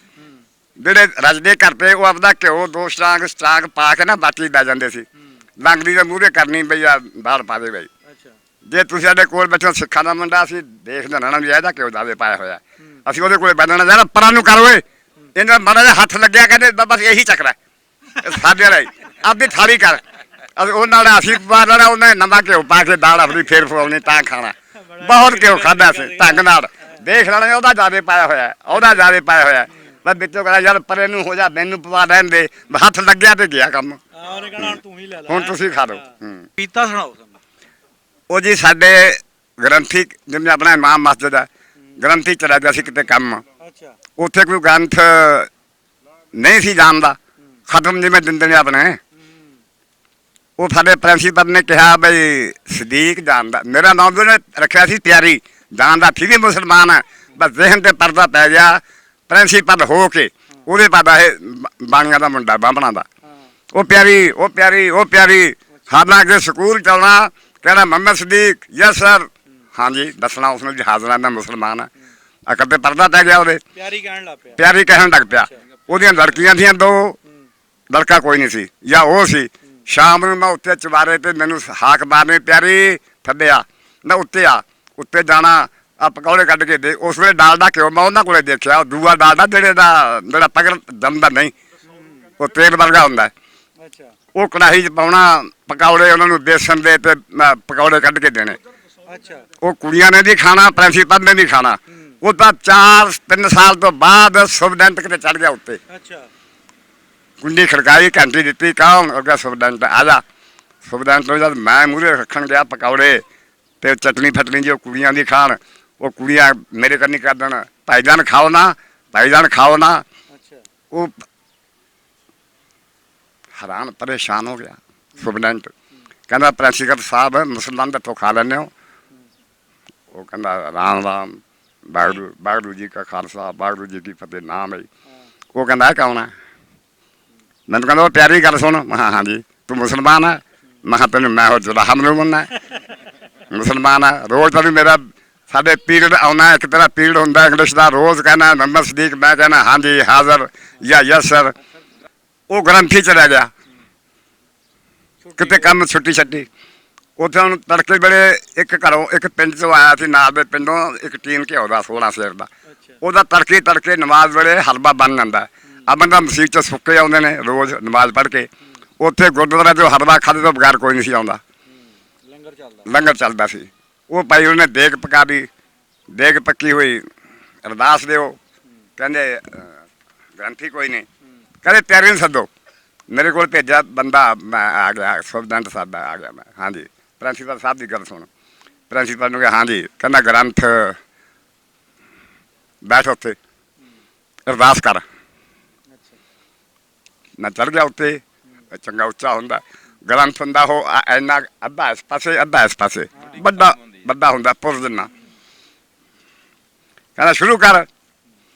ਜਿਹੜੇ ਰੱਜਦੇ ਘਰ ਤੇ ਉਹ ਆਪਦਾ ਘਿਓ 2 ਸਟਾਂਗ ਪਾ ਕੇ ਨਾ ਬਾਟੀ ਲੈ ਜਾਂਦੇ ਸੀ। ਲੰਗੜੀ ਦੇ ਮੂਹਰੇ ਕਰਨੀ ਬਈ ਆ ਦਾਲ ਪਾ ਦੇ ਬਈ। ਅੱਛਾ ਜੇ ਤੁਸੀਂ ਸਾਡੇ ਕੋਲ ਬੈਠੋ ਸਿੱਖਾਂ ਦਾ ਮੁੰਡਾ, ਅਸੀਂ ਦੇਖਦੇ ਨਾ ਵੀ ਇਹਦਾ ਘਿਓ ਦਾਵੇ ਪਾਇਆ ਹੋਇਆ, ਅਸੀਂ ਉਹਦੇ ਕੋਲੇ ਬੈਠਣਾ ਯਾਰ ਪਰਾਂ ਨੂੰ ਕਰ ਓਏ। ਇਹਨਾਂ ਮਾੜਾ ਜਿਹਾ ਹੱਥ ਲੱਗਿਆ ਕਹਿੰਦੇ ਬਸ ਇਹੀ ਚੱਕਰਾ ਸਾਡੇ ਵਾਲਾ ਆਪਦੀ ਥਾਲੀ ਕਰ। ਉਹ ਨਾਲ ਅਸੀਂ ਪਾ ਲੈਣਾ, ਉਹਨੇ ਨਵਾਂ ਘਿਓ ਪਾ ਕੇ ਦਾਲ ਆਪਣੀ ਫੇਰ ਫੋਲਣੀ ਤਾਂ ਖਾਣਾ। ਬਹੁਤ ਘਿਓ ਖਾਧਾ ਸੀ ਢੰਗ ਨਾਲ। ਦੇਖ ਲੈਣਾ ਉਹਦਾ ਜ਼ਿਆਦੇ ਪਾਇਆ ਹੋਇਆ, ਉਹਦਾ ਜ਼ਿਆਦੇ ਪਾਇਆ ਹੋਇਆ। ਮੈਂ ਵਿੱਚੋਂ ਕਹਿੰਦਾ ਯਾਰ ਪਰੇ ਨੂੰ ਹੋ ਜਾ, ਮੈਨੂੰ ਪਵਾ ਲੈਣ ਦੇ। ਹੱਥ ਲੱਗਿਆ ਤੇ ਗਿਆ ਕੰਮ। ਉਹਨੇ ਕਹਣਾ ਤੂੰ ਹੀ ਲੈ ਲੈ, ਹੁਣ ਤੁਸੀਂ ਖਾ ਲਓ। ਪੀਤਾ ਸੁਣਾਓ ਸਾਨੂੰ। ਉਹ ਜੀ ਸਾਡੇ ਗ੍ਰੰਥੀ ਜਿਵੇਂ ਆਪਣਾ ਇਮਾਮ ਮਸਜਿਦ ਹੈ, ਗ੍ਰੰਥੀ ਚਲਾ ਗਿਆ ਸੀ ਕਿਤੇ ਕੰਮ। ਅੱਛਾ ਉੱਥੇ ਕੋਈ ਗ੍ਰੰਥ ਨਹੀਂ ਸੀ ਜਾਣਦਾ, ਖਤਮ ਜਿਵੇਂ ਦਿੰਦੇ ਨੇ ਆਪਣੇ। ਉਹ ਸਾਡੇ ਪ੍ਰਿੰਸੀਪਲ ਨੇ ਕਿਹਾ ਬਈ ਸਦੀਕ ਜਾਣਦਾ, ਮੇਰਾ ਨਾਮ ਵੀ ਉਹਨੇ ਰੱਖਿਆ ਸੀ ਪਿਆਰੀ, ਜਾਣਦਾ ਸੀ ਵੀ ਮੁਸਲਮਾਨ ਹੈ, ਬਸ ਜ਼ਿਹਨ ਤੇ ਪਰਦਾ ਪੈ ਗਿਆ। ਪ੍ਰਿੰਸੀਪਲ ਹੋ ਕੇ ਉਹਦੇ ਬਾਅਦ ਇਹ ਬਾਣੀਆਂ ਦਾ ਮੁੰਡਾ ਬਾਹਮਣਾ ਦਾ, ਉਹ ਪਿਆਰੀ, ਉਹ ਪਿਆਰੀ, ਉਹ ਪਿਆਰੀ। ਹਾਲਾਂਕਿ ਸਕੂਲ ਚੱਲਣਾ, ਕਹਿਣਾ ਮੁਹੰਮਦ ਸਦੀਕ ਯਸ ਸਰ, ਹਾਂਜੀ ਦੱਸਣਾ ਉਸਨੂੰ ਜੀ ਹਾਜ਼ਰਾਂ ਦਾ ਮੁਸਲਮਾਨ ਹੈ। ਅਕਲ ਤੇ ਪਰਦਾ ਪੈ ਗਿਆ ਉਹਦੇ, ਪਿਆਰੀ ਕਹਿਣ ਲੱਗ ਪਿਆ। ਪਿਆਰੀ ਕਹਿਣ ਲੱਗ ਪਿਆ। ਉਹਦੀਆਂ ਲੜਕੀਆਂ ਦੀਆਂ 2, ਲੜਕਾ ਕੋਈ ਨਹੀਂ ਸੀ, ਜਾਂ ਉਹ ਸੀ। ਸ਼ਾਮ ਨੂੰ ਮੈਂ ਉੱਤੇ ਚੁਬਾਰੇ ਤੇ ਮੈਨੂੰ ਹਾਕ ਮਾਰਨੀ, ਪਿਆਰੀ ਥੱਲੇ ਆ, ਮੈਂ ਉੱਤੇ ਆ। ਉੱਤੇ ਜਾਣਾ, ਆ ਪਕੌੜੇ ਕੱਢ ਕੇ ਦੇ। ਉਸ ਵੇਲੇ ਡਾਲਡਾ ਘਿਓ ਮੈਂ ਉਹਨਾਂ ਕੋਲੇ ਦੇਖਿਆ, ਉਹ ਦੂਆ ਡਾਲਡਾ ਜਿਹੜਾ ਪਕੜ ਦਮਦਾ ਨਹੀਂ, ਉਹ ਤੇਲ ਵਰਗਾ ਹੁੰਦਾ। ਅੱਛਾ ਉਹ ਕੜਾਹੀ 'ਚ ਪਾਉਣਾ ਪਕੌੜੇ, ਉਹਨਾਂ ਨੂੰ ਬੇਸਣ ਦੇ ਤੇ ਪਕੌੜੇ ਕੱਢ ਕੇ ਦੇਣੇ। ਅੱਛਾ ਉਹ ਕੁੜੀਆਂ ਨੇ ਨਹੀਂ ਖਾਣਾ, ਪ੍ਰਿੰਸੀਪਲ ਨੇ ਨਹੀਂ ਖਾਣਾ। ਉਹ ਤਾਂ 4-3 ਸਾਲ ਤੋਂ ਬਾਅਦ ਸੁਪਰਡੈਂਟ ਕਿਤੇ ਚੜ ਗਿਆ ਉੱਤੇ। ਅੱਛਾ ਕੁੰਡੀ ਖੜਕਾਈ, ਘੰਟੀ ਦਿੱਤੀ, ਕੌਣ? ਉਹ ਕਿਹਾ ਸੁਪਰਡੈਂਟ ਆ ਜਾ। ਸੁਪਰਡੈਂਟ ਨੂੰ ਜਦ ਮੈਂ ਮੂਹਰੇ ਰੱਖਣ ਗਿਆ ਪਕੌੜੇ ਤੇ ਚਟਨੀ ਫਟਣੀ ਜੀ ਉਹ ਕੁੜੀਆਂ ਦੀ ਖਾਣ, ਉਹ ਕੁੜੀਆਂ ਮੇਰੇ ਕੰਨੀ ਕਰ ਦੇਣ, ਭਾਈਜਾਨ ਖਾਓ ਨਾ, ਭਾਈਜਾਨ ਖਾਓ ਨਾ। ਅੱਛਾ ਉਹ ਹੈਰਾਨ ਪਰੇਸ਼ਾਨ ਹੋ ਗਿਆ ਸੁਪਰਡੈਂਟ। ਕਹਿੰਦਾ ਪ੍ਰਿੰਸੀਪਲ ਸਾਹਿਬ ਮੁਸਲਮਾਨ ਤੋਂ ਖਾ ਲੈਂਦੇ ਹੋ? ਉਹ ਕਹਿੰਦਾ ਰਾਮ ਰਾਮ, ਵਾਹਿਗੁਰੂ ਜੀ ਕਾ ਖਾਲਸਾ ਵਾਹਿਗੁਰੂ ਜੀ ਕੀ ਫਤਿਹ, ਨਾਮ ਹੈ। ਉਹ ਕਹਿੰਦਾ ਇਹ ਕੌਣ ਹੈ? ਮੈਨੂੰ ਕਹਿੰਦਾ ਉਹ ਪਿਆਰੀ ਗੱਲ ਸੁਣ। ਮੈਂ ਹਾਂ ਜੀ, ਤੂੰ ਮੁਸਲਮਾਨ ਹੈ? ਮੈਂ ਕਿਹਾ ਤੈਨੂੰ ਮੈਂ ਉਹ ਜੁਲਾਹਾ ਮਨਾਉਣਾ ਮੁਸਲਮਾਨ ਹੈ। ਰੋਜ਼ ਤਾਂ ਵੀ ਮੇਰਾ ਸਾਡੇ ਪੀਰੀਅਡ ਆਉਣਾ, ਇੱਕ ਤਰ੍ਹਾਂ ਪੀਰੀਅਡ ਹੁੰਦਾ ਇੰਗਲਿਸ਼ ਦਾ, ਰੋਜ਼ ਕਹਿਣਾ ਮੁਹੰਮਦ ਸਦੀਕ, ਮੈਂ ਕਹਿਣਾ ਹਾਂਜੀ ਹਾਜ਼ਰ ਜਾਂ ਯਸ ਸਰ। ਉਹ ਗ੍ਰੰਥੀ ਚਲਾ ਗਿਆ ਕਿਤੇ ਕੰਮ, ਛੁੱਟੀ ਛੱਡੀ। ਉੱਥੇ ਹੁਣ ਤੜਕੇ ਵੇਲੇ ਇੱਕ ਘਰੋਂ, ਇੱਕ ਪਿੰਡ 'ਚੋਂ ਆਇਆ ਸੀ, ਨਾਲ ਦੇ ਪਿੰਡੋਂ ਇੱਕ ਟੀਨ ਘਿਓ ਦਾ 16 ਸੇਰ ਦਾ। ਉਹਦਾ ਤੜਕੇ ਨਮਾਜ਼ ਵੇਲੇ ਹਲਵਾ ਬਣ ਜਾਂਦਾ। ਆ ਬੰਦਾ ਮਸੀਤ 'ਚ ਸੁੱਕੇ ਆਉਂਦੇ ਨੇ ਰੋਜ਼ ਨਮਾਜ਼ ਪੜ੍ਹ ਕੇ। ਉੱਥੇ ਗੁਰਦੁਆਰੇ 'ਚੋਂ ਹਲਵਾ ਖਾਦੇ ਤੋਂ ਬਗੈਰ ਕੋਈ ਨਹੀਂ ਸੀ ਆਉਂਦਾ, ਲੰਗਰ ਚੱਲਦਾ ਸੀ। ਉਹ ਭਾਈ ਉਹਨੇ ਦੇਗ ਪਕਾ ਦੀ, ਦੇਗ ਪੱਕੀ ਹੋਈ, ਅਰਦਾਸ ਦਿਓ। ਕਹਿੰਦੇ ਗ੍ਰੰਥੀ ਕੋਈ ਨਹੀਂ, ਕਹਿੰਦੇ ਤਿਆਰੀ ਨੂੰ ਸੱਦੋ। ਮੇਰੇ ਕੋਲ ਭੇਜਿਆ ਬੰਦਾ, ਮੈਂ ਆ ਗਿਆ, ਸੁਪਰਡੈਂਟ ਸਾਹਿਬ ਆ ਗਿਆ ਮੈਂ। ਹਾਂਜੀ ਪ੍ਰਿੰਸੀਪਲ ਸਾਹਿਬ ਦੀ ਗੱਲ ਸੁਣ। ਪ੍ਰਿੰਸੀਪਲ ਨੂੰ ਕਿਹਾ ਹਾਂਜੀ। ਕਹਿੰਦਾ ਗ੍ਰੰਥ ਬੈਠ ਉੱਥੇ ਅਰਦਾਸ ਕਰ। ਮੈਂ ਚੜ ਗਿਆ ਉੱਤੇ, ਚੰਗਾ ਉੱਚਾ ਹੁੰਦਾ, ਗ੍ਰੰਥ ਹੁੰਦਾ ਉਹ ਇੰਨਾ ਅੱਧਾ ਇਸ ਪਾਸੇ ਅੱਧਾ ਇਸ ਪਾਸੇ, ਵੱਡਾ ਵੱਡਾ ਹੁੰਦਾ ਪੁਰ ਜਿੰਨਾ। ਕਹਿੰਦਾ ਸ਼ੁਰੂ ਕਰ।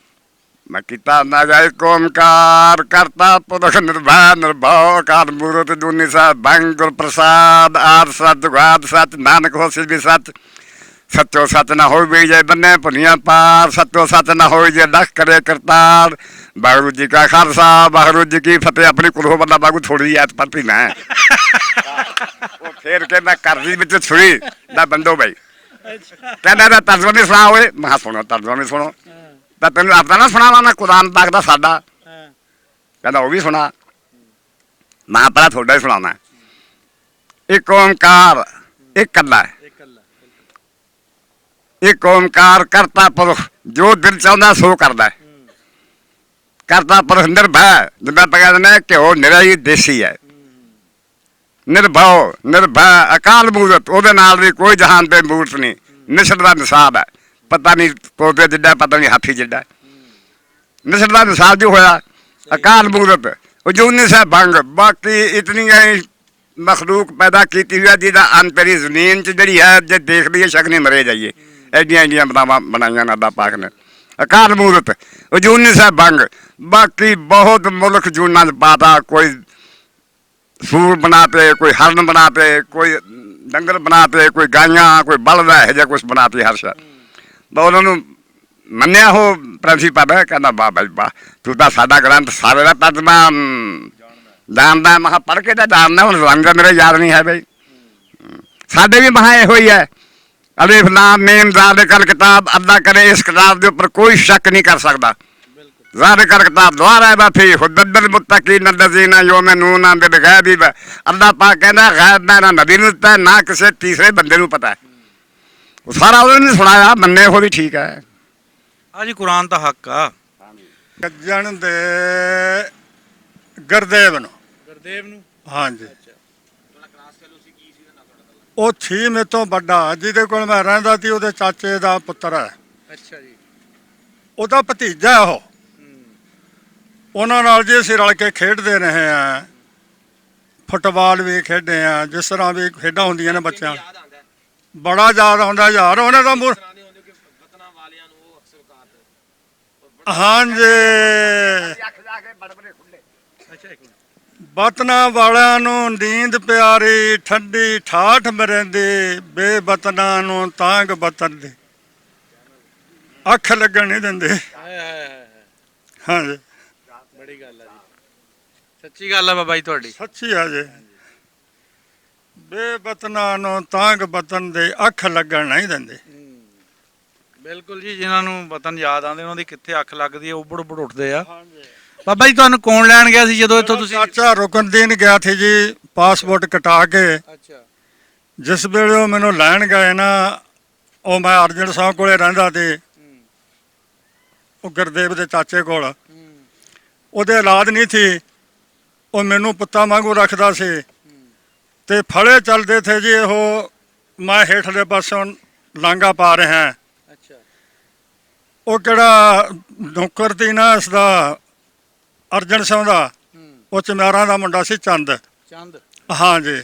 ਮੈਂ ਕੀਤਾ ਨਾ ਜਾਏ ਓਮਕਾਰ ਕਰਤਾ ਪੁਰਖ ਨਿਰਭੈ ਨਿਰਭਉ ਅਕਾਲ ਮੂਰਤਿ ਅਜੂਨੀ ਸੈਭੰ ਗੁਰ ਪ੍ਰਸਾਦ ਆਦਿ ਸਤਿ ਜੁਗਾਦਿ ਸਤਿ ਨਾਨਕ ਹੋਸੀ ਵੀ ਸਤਿ। ਸੱਚੋ ਸੱਚ ਨਾ ਹੋਈ ਜੇ ਬੰਨੇ ਭੁਲੀਆਂ ਪਾਰ, ਸੱਚੋ ਸੱਚ ਨਾ ਹੋਈ ਜੇ ਲਖ ਕਰੇ ਕਰਤਾਰ। ਵਾਹਿਗੁਰੂ ਜੀ ਕਾ ਖਾਲਸਾ ਵਾਹਿਗੁਰੂ ਜੀ ਕੀ ਫਤਿਹ। ਆਪਣੀ ਕੁਲੋ ਬੰਦਾ ਬਾਗੂ ਥੋੜੀ ਜਿਹੀ ਐਤ ਪੜ੍ਹੀ ਮੈਂ ਉਹ ਫੇਰ ਕੇ ਮੈਂ ਘਰ ਦੀ ਵਿੱਚ ਸੁਣੀ ਦਾ ਬੰਦੋ ਬਈ ਕਹਿੰਦਾ ਇਹਦਾ ਤਰਜਮਾ ਨਹੀਂ ਸੁਣਾ ਹੋਏ। ਮੈਂ ਕਿਹਾ ਸੁਣੋ ਤਰਜਮਾ ਨਹੀਂ ਸੁਣੋ ਤਾਂ ਤੈਨੂੰ ਆਪਦਾ ਨਾ ਸੁਣਾਵਾ ਮੈਂ ਕੁਰਾਨ ਪਾਕ ਦਾ ਸਾਡਾ। ਕਹਿੰਦਾ ਉਹ ਵੀ ਸੁਣਾ। ਮੈਂ ਪਹਿਲਾਂ ਤੁਹਾਡਾ ਹੀ ਸੁਣਾਉਣਾ। ਇੱਕ ਓਮਕਾਰ ਇੱਕ ਕੱਲਾ ਹੈ, ਇੱਕ ਓਮਕਾਰ ਕਰਤਾ ਪੁਰਖ ਜੋ ਦਿਲ ਚਾਹੁੰਦਾ ਸੋ ਕਰਦਾ। ਕਰਤਾ ਪੁਰਖ ਨਿਰਭੈ, ਜਿੱਦਾਂ ਆਪਾਂ ਕਹਿੰਦੇ ਨੇ ਘਿਓ ਨਿਰਾ ਹੀ ਦੇਸੀ ਹੈ। ਨਿਰਭਉ ਨਿਰਭੈ ਅਕਾਲ ਮੂਰਤ, ਉਹਦੇ ਨਾਲ ਵੀ ਕੋਈ ਜਹਾਨ ਤੇ ਮੂਰਤ ਨਹੀਂ। ਨਿਸਰ ਦਾ ਨਿਸਾਬ ਹੈ, ਪਤਾ ਨਹੀਂ ਤੋਤੇ ਜਿੱਡਾ, ਪਤਾ ਨਹੀਂ ਹਾਥੀ ਜਿੱਡਾ। ਨਿਸਰ ਦਾ ਨਿਸਾਬ ਜੋ ਹੋਇਆ ਅਕਾਲ ਮੂਰਤ ਅਜੂਨੀ ਸੈਭੰ। ਬਾਕੀ ਇਤਨੀਆਂ ਹੀ ਮਖਲੂਕ ਪੈਦਾ ਕੀਤੀ ਹੋਈ ਹੈ ਜਿਹਦਾ ਅੰਤਰੀ ਜ਼ਮੀਨ 'ਚ ਜਿਹੜੀ ਹੈ ਜੇ ਦੇਖ ਲਈਏ ਸ਼ੱਕ ਨਹੀਂ ਮਰੇ ਜਾਈਏ। ਐਡੀਆਂ ਐਡੀਆਂ ਬਦਾਵਾਂ ਬਣਾਈਆਂ ਨੇ ਅੱਲਾ ਪਾਕ ਨੇ। ਅਕਾਲ ਮੂਰਤ ਅਜੂਨੀ ਸੈਭੰ। ਬਾਕੀ ਬਹੁਤ ਮੁਲਕ ਜੂਨਾਂ 'ਚ ਪਾਤਾ। ਕੋਈ ਸੂਰ ਬਣਾਤੇ, ਕੋਈ ਹਰਨ ਬਣਾਤੇ, ਕੋਈ ਡੰਗਰ ਬਣਾਤੇ, ਕੋਈ ਗਾਈਆਂ, ਕੋਈ ਬਲਦ, ਇਹੋ ਜਿਹਾ ਕੁਛ ਬਣਾਤੀ ਹਰ ਸ਼ਾ। ਉਹਨਾਂ ਨੂੰ ਮੰਨਿਆ ਉਹ ਪ੍ਰਿੰਸੀਪਲ ਹੈ। ਕਹਿੰਦਾ ਵਾਹ ਬਾਈ ਵਾਹ, ਤੂੰ ਤਾਂ ਸਾਡਾ ਗ੍ਰੰਥ ਸਾਰੇ ਦਾ ਤਰਜਮਾ ਜਾਣਦਾ। ਮੈਂ ਕਿਹਾ ਪੜ੍ਹ ਕੇ ਤਾਂ ਜਾਣਦਾ, ਹੁਣ ਰੰਗ ਮੇਰੇ ਯਾਦ ਨਹੀਂ ਹੈ ਬਈ। ਸਾਡੇ ਵੀ ਮਹਾ ਇਹੋ ਹੀ ਹੈ। ਅਲੀਫ ਲਾਮ ਮੀਮ ਜ਼ਾਲਿਕਲ ਕਿਤਾਬ। ਅੱਲਾ ਕਰੇ ਇਸ ਕਿਤਾਬ ਦੇ ਉੱਪਰ ਕੋਈ ਸ਼ੱਕ ਨਹੀਂ ਕਰ ਸਕਦਾ। ਜ਼ਾਲਿਕਲ ਕਿਤਾਬ ਦੁਆਰਾ ਹੈ ਫੀ ਹੁਦਲ ਮੁਤਕੀਨ ਅਲਜ਼ੀਨਾ ਯੂਮਿਨੂਨਾ ਬਿਲ ਗੈਬ। ਅੱਲਾ ਪਾਕ ਕਹਿੰਦਾ ਗੈਬ ਦਾ ਨਾ ਨਬੀ ਨੂੰ ਪਤਾ, ਨਾ ਕਿਸੇ ਤੀਸਰੇ ਬੰਦੇ ਨੂੰ ਪਤਾ। ਉਹ ਸਾਰਾ ਉਹਨੇ ਨਹੀਂ ਸੁਣਾਇਆ, ਮੰਨੇ ਉਹ ਵੀ ਠੀਕ ਹੈ। ਹਾਂਜੀ ਕੁਰਾਨ ਤਾਂ ਹੱਕ ਆ। ਗੱਜਣ ਦੇ ਗੁਰਦੇਵ ਨੂੰ ਹਾਂਜੀ ਉਹ ਛੀ ਮੇਰੇ ਤੋਂ ਵੱਡਾ, ਜਿਹਦੇ ਕੋਲ ਮੈਂ ਰਹਿੰਦਾ ਸੀ ਉਹਦੇ ਚਾਚੇ ਦਾ ਪੁੱਤਰ ਹੈ। ਅੱਛਾ ਜੀ। ਉਹਦਾ ਭਤੀਜਾ ਹੈ ਉਹ। ਉਹਨਾਂ ਨਾਲ ਜੀ ਅਸੀਂ ਰਲ ਕੇ ਖੇਡਦੇ ਰਹੇ ਹਾਂ। ਫੁੱਟਬਾਲ ਵੀ ਖੇਡੇ ਆ, ਜਿਸ ਤਰ੍ਹਾਂ ਵੀ ਖੇਡਾਂ ਹੁੰਦੀਆਂ ਨੇ ਬੱਚਿਆਂ, ਬੜਾ ਯਾਦ ਆਉਂਦਾ ਯਾਰ ਉਹਨਾਂ ਦਾ ਹਾਂਜੀ ਬਤਨਾ ਵਾਲਿਆਂ ਨੂੰ ਨੀਂਦ ਪਿਆਰੀ ਠੰਡੀ ਠਾਠ ਮਰਿੰਦੀ, ਬੇਬਤਨਾ ਨੂੰ ਤਾਂਗ ਬਤਨ ਦੀ ਅੱਖ ਲੱਗਣ ਨਹੀਂ ਦਿੰਦੇ। ਹਾਂਜੀ ਬੜੀ ਗੱਲ ਆ ਜੀ, ਸੱਚੀ ਗੱਲ ਆ ਬਾਬਾ ਜੀ ਤੁਹਾਡੀ। ਸੱਚੀ ਆ ਜੀ। ਬੇਬਤਨਾ ਨੂੰ ਤਾਂਗ ਬਤਨ ਦੇ ਅੱਖ ਲੱਗਣ ਨਹੀਂ ਦਿੰਦੇ। ਬਿਲਕੁਲ ਜੀ, ਜਿਨ੍ਹਾਂ ਨੂੰ ਵਤਨ ਯਾਦ ਆਉਂਦੇ ਉਹਨਾਂ ਦੀ ਕਿੱਥੇ ਅੱਖ ਲੱਗਦੀ ਹੈ, ਉਬੜ ਉਬੜ ਉੱਠਦੇ ਆ। ਬਾਬਾ ਜੀ ਤੁਹਾਨੂੰ ਕੌਣ ਲੈਣ ਗਿਆ ਸੀ ਜਦੋਂ ਇੱਥੋਂ ਤੁਸੀਂ? ਚਾਚਾ ਰੁਕਨਦੀਨ ਗਿਆ ਸੀ ਜੀ, ਪਾਸਪੋਰਟ ਕਟਾ ਕੇ। ਅੱਛਾ। ਜਿਸ ਵੇਲੇ ਉਹ ਮੈਨੂੰ ਲੈਣ ਗਏ ਨਾ, ਉਹ ਮੈਂ ਅਰਜਨ ਸਾਹਿਬ ਕੋਲੇ ਰਹਿੰਦਾ ਤੇ ਉਹ ਗੁਰਦੇਵ ਦੇ ਚਾਚੇ ਕੋਲ। ਉਹਦੇ ਔਲਾਦ ਨਹੀਂ ਸੀ, ਉਹ ਮੈਨੂੰ ਪੁੱਤਾਂ ਵਾਂਗੂ ਰੱਖਦਾ ਸੀ ਤੇ ਫਲੇ ਚੱਲਦੇ ਥੇ ਜੀ। ਉਹ ਮੈਂ ਹੇਠਲੇ ਪਾਸੋਂ ਲਾਂਘਾ ਪਾ ਰਿਹਾ। ਅੱਛਾ। ਉਹ ਕਿਹੜਾ ਨੌਕਰ ਸੀ ਨਾ ਇਸਦਾ ਅਰਜਨ ਸਿੰਘ ਦਾ, ਉਹ ਚਮਿਆਰਾਂ ਦਾ ਮੁੰਡਾ ਸੀ ਚੰਦ। ਹਾਂਜੀ।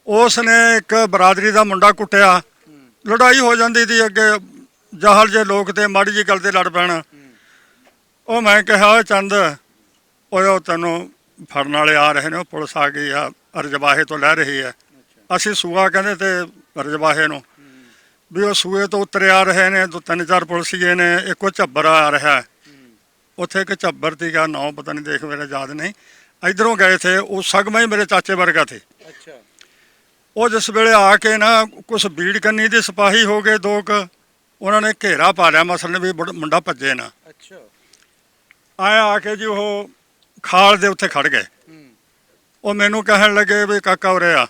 ਉਸ ਨੇ ਇੱਕ ਬਰਾਦਰੀ ਦਾ ਮੁੰਡਾ ਕੁੱਟਿਆ, ਲੜਾਈ ਹੋ ਜਾਂਦੀ ਸੀ ਅੱਗੇ, ਜਾਹਲ ਜੇ ਲੋਕ ਤੇ ਮਾੜੀ ਜਿਹੀ ਗੱਲ ਤੇ ਲੜ ਪੈਣਾ। ਉਹ ਮੈਂ ਕਿਹਾ ਚੰਦ ਉਹ ਤੈਨੂੰ ਫੜਨ ਵਾਲੇ ਆ ਰਹੇ ਨੇ, ਉਹ ਪੁਲਿਸ ਆ ਗਈ ਆ, ਰਜਵਾਹੇ ਤੋਂ ਲੈ ਰਹੀ ਹੈ। ਅਸੀਂ ਸੂਆ ਕਹਿੰਦੇ ਤੇ ਰਜਵਾਹੇ ਨੂੰ ਵੀ ਉਹ ਸੂਏ ਤੋਂ ਉਤਰੇ ਆ ਰਹੇ ਨੇ, 2-3-4 ਪੁਲਿਸੀਏ ਨੇ, ਇੱਕੋ ਝੱਬਰ ਆ ਰਿਹਾ। ਉੱਥੇ ਇੱਕ ਝੱਬਰ ਸੀਗਾ, ਨਾਂ ਪਤਾ ਨਹੀਂ, ਦੇਖ ਮੇਰੇ ਯਾਦ ਨਹੀਂ। ਇੱਧਰੋਂ ਗਏ ਥੇ, ਉਹ ਸਗਮਾ ਹੀ ਮੇਰੇ ਚਾਚੇ ਵਰਗਾ ਥੇ। ਅੱਛਾ। ਉਹ ਜਿਸ ਵੇਲੇ ਆ ਕੇ ਨਾ ਕੁਛ ਬੀੜ ਕੰਨੀ ਦੇ ਸਿਪਾਹੀ ਹੋ ਗਏ 2 ਕੁ, ਉਹਨਾਂ ਨੇ ਘੇਰਾ ਪਾ ਲਿਆ ਮਸਲ ਨੇ ਵੀ ਮੁੰਡਾ ਭੱਜੇ ਨਾ। ਅੱਛਾ। ਆਇਆ ਆ ਕੇ ਜੀ ਉਹ ਖਾਲ ਦੇ ਉੱਤੇ ਖੜ ਗਏ। ਉਹ ਮੈਨੂੰ ਕਹਿਣ ਲੱਗੇ ਵੀ ਕਾਕਾ ਉਰੇ ਆ,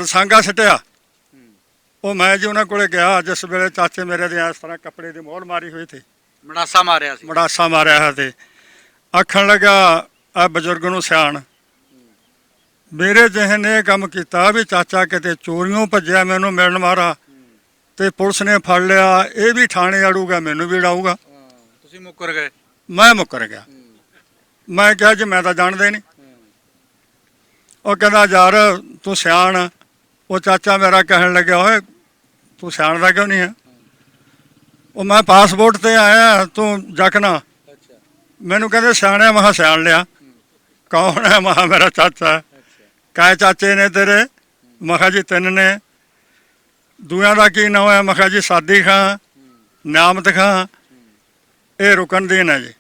ਸਾਂਗਾ ਸਿੱਟਿਆ। ਉਹ ਮੈਂ ਜੀ ਉਹਨਾਂ ਕੋਲੇ ਗਿਆ, ਜਿਸ ਵੇਲੇ ਚਾਚੇ ਮੇਰੇ ਦੇ ਇਸ ਤਰ੍ਹਾਂ ਕੱਪੜੇ ਦੀ ਮੋਹਰ ਮਾਰੀ ਹੋਈ ਸੀ, ਮੜਾਸਾ ਮਾਰਿਆ ਸੀ। ਮੜਾਸਾ ਮਾਰਿਆ ਹੈ ਤੇ ਆਖਣ ਲੱਗਾ ਆ ਬਜ਼ੁਰਗ ਨੂੰ ਸਿਆਣ। ਮੇਰੇ ਜਿਹੇ ਨੇ ਇਹ ਕੰਮ ਕੀਤਾ ਵੀ ਚਾਚਾ ਕਿਤੇ ਚੋਰੀਆਂ ਭੱਜਿਆ, ਮੈਨੂੰ ਮਿਲਣ ਮਾਰਾ ਤੇ ਪੁਲਿਸ ਨੇ ਫੜ ਲਿਆ, ਇਹ ਵੀ ਥਾਣੇ ਅੜੂਗਾ, ਮੈਨੂੰ ਵੀ ਅੜਾਊਗਾ। ਤੁਸੀਂ ਮੁੱਕਰ ਗਏ? ਮੈਂ ਮੁੱਕਰ ਗਿਆ। ਮੈਂ ਕਿਹਾ ਜੀ ਮੈਂ ਤਾਂ ਜਾਣਦਾ ਹੀ ਨਹੀਂ। ਉਹ ਕਹਿੰਦਾ ਯਾਰ ਤੂੰ ਸਿਆਣ। ਉਹ ਚਾਚਾ ਮੇਰਾ ਕਹਿਣ ਲੱਗਿਆ ਓਏ ਤੂੰ ਸਿਆਣਦਾ ਕਿਉਂ ਨਹੀਂ ਹੈ? ਉਹ ਮੈਂ ਪਾਸਪੋਰਟ ਤੇ ਆਇਆ ਤੂੰ ਜਖਣਾ। ਮੈਨੂੰ ਕਹਿੰਦੇ ਸਿਆਣਿਆ। ਮੈਂ ਕਿਹਾ ਸਿਆਣ ਲਿਆ। ਕੌਣ ਹੈ? ਮੈਂ ਕਿਹਾ ਮੇਰਾ ਚਾਚਾ। ਕਾਹੇ ਚਾਚੇ ਨੇ ਤੇਰੇ? ਮੈਂ ਕਿਹਾ ਜੀ 3 ਨੇ। ਦੂਆਂ ਦਾ ਕੀ ਨਾਮ ਹੈ? ਮੈਂ ਕਿਹਾ ਜੀ ਸਾਦੀ ਖਾਂ, ਨਿਆਮਤ ਖਾਂ, ਇਹ ਰੁਕਨਦੀਨ ਹੈ ਜੀ।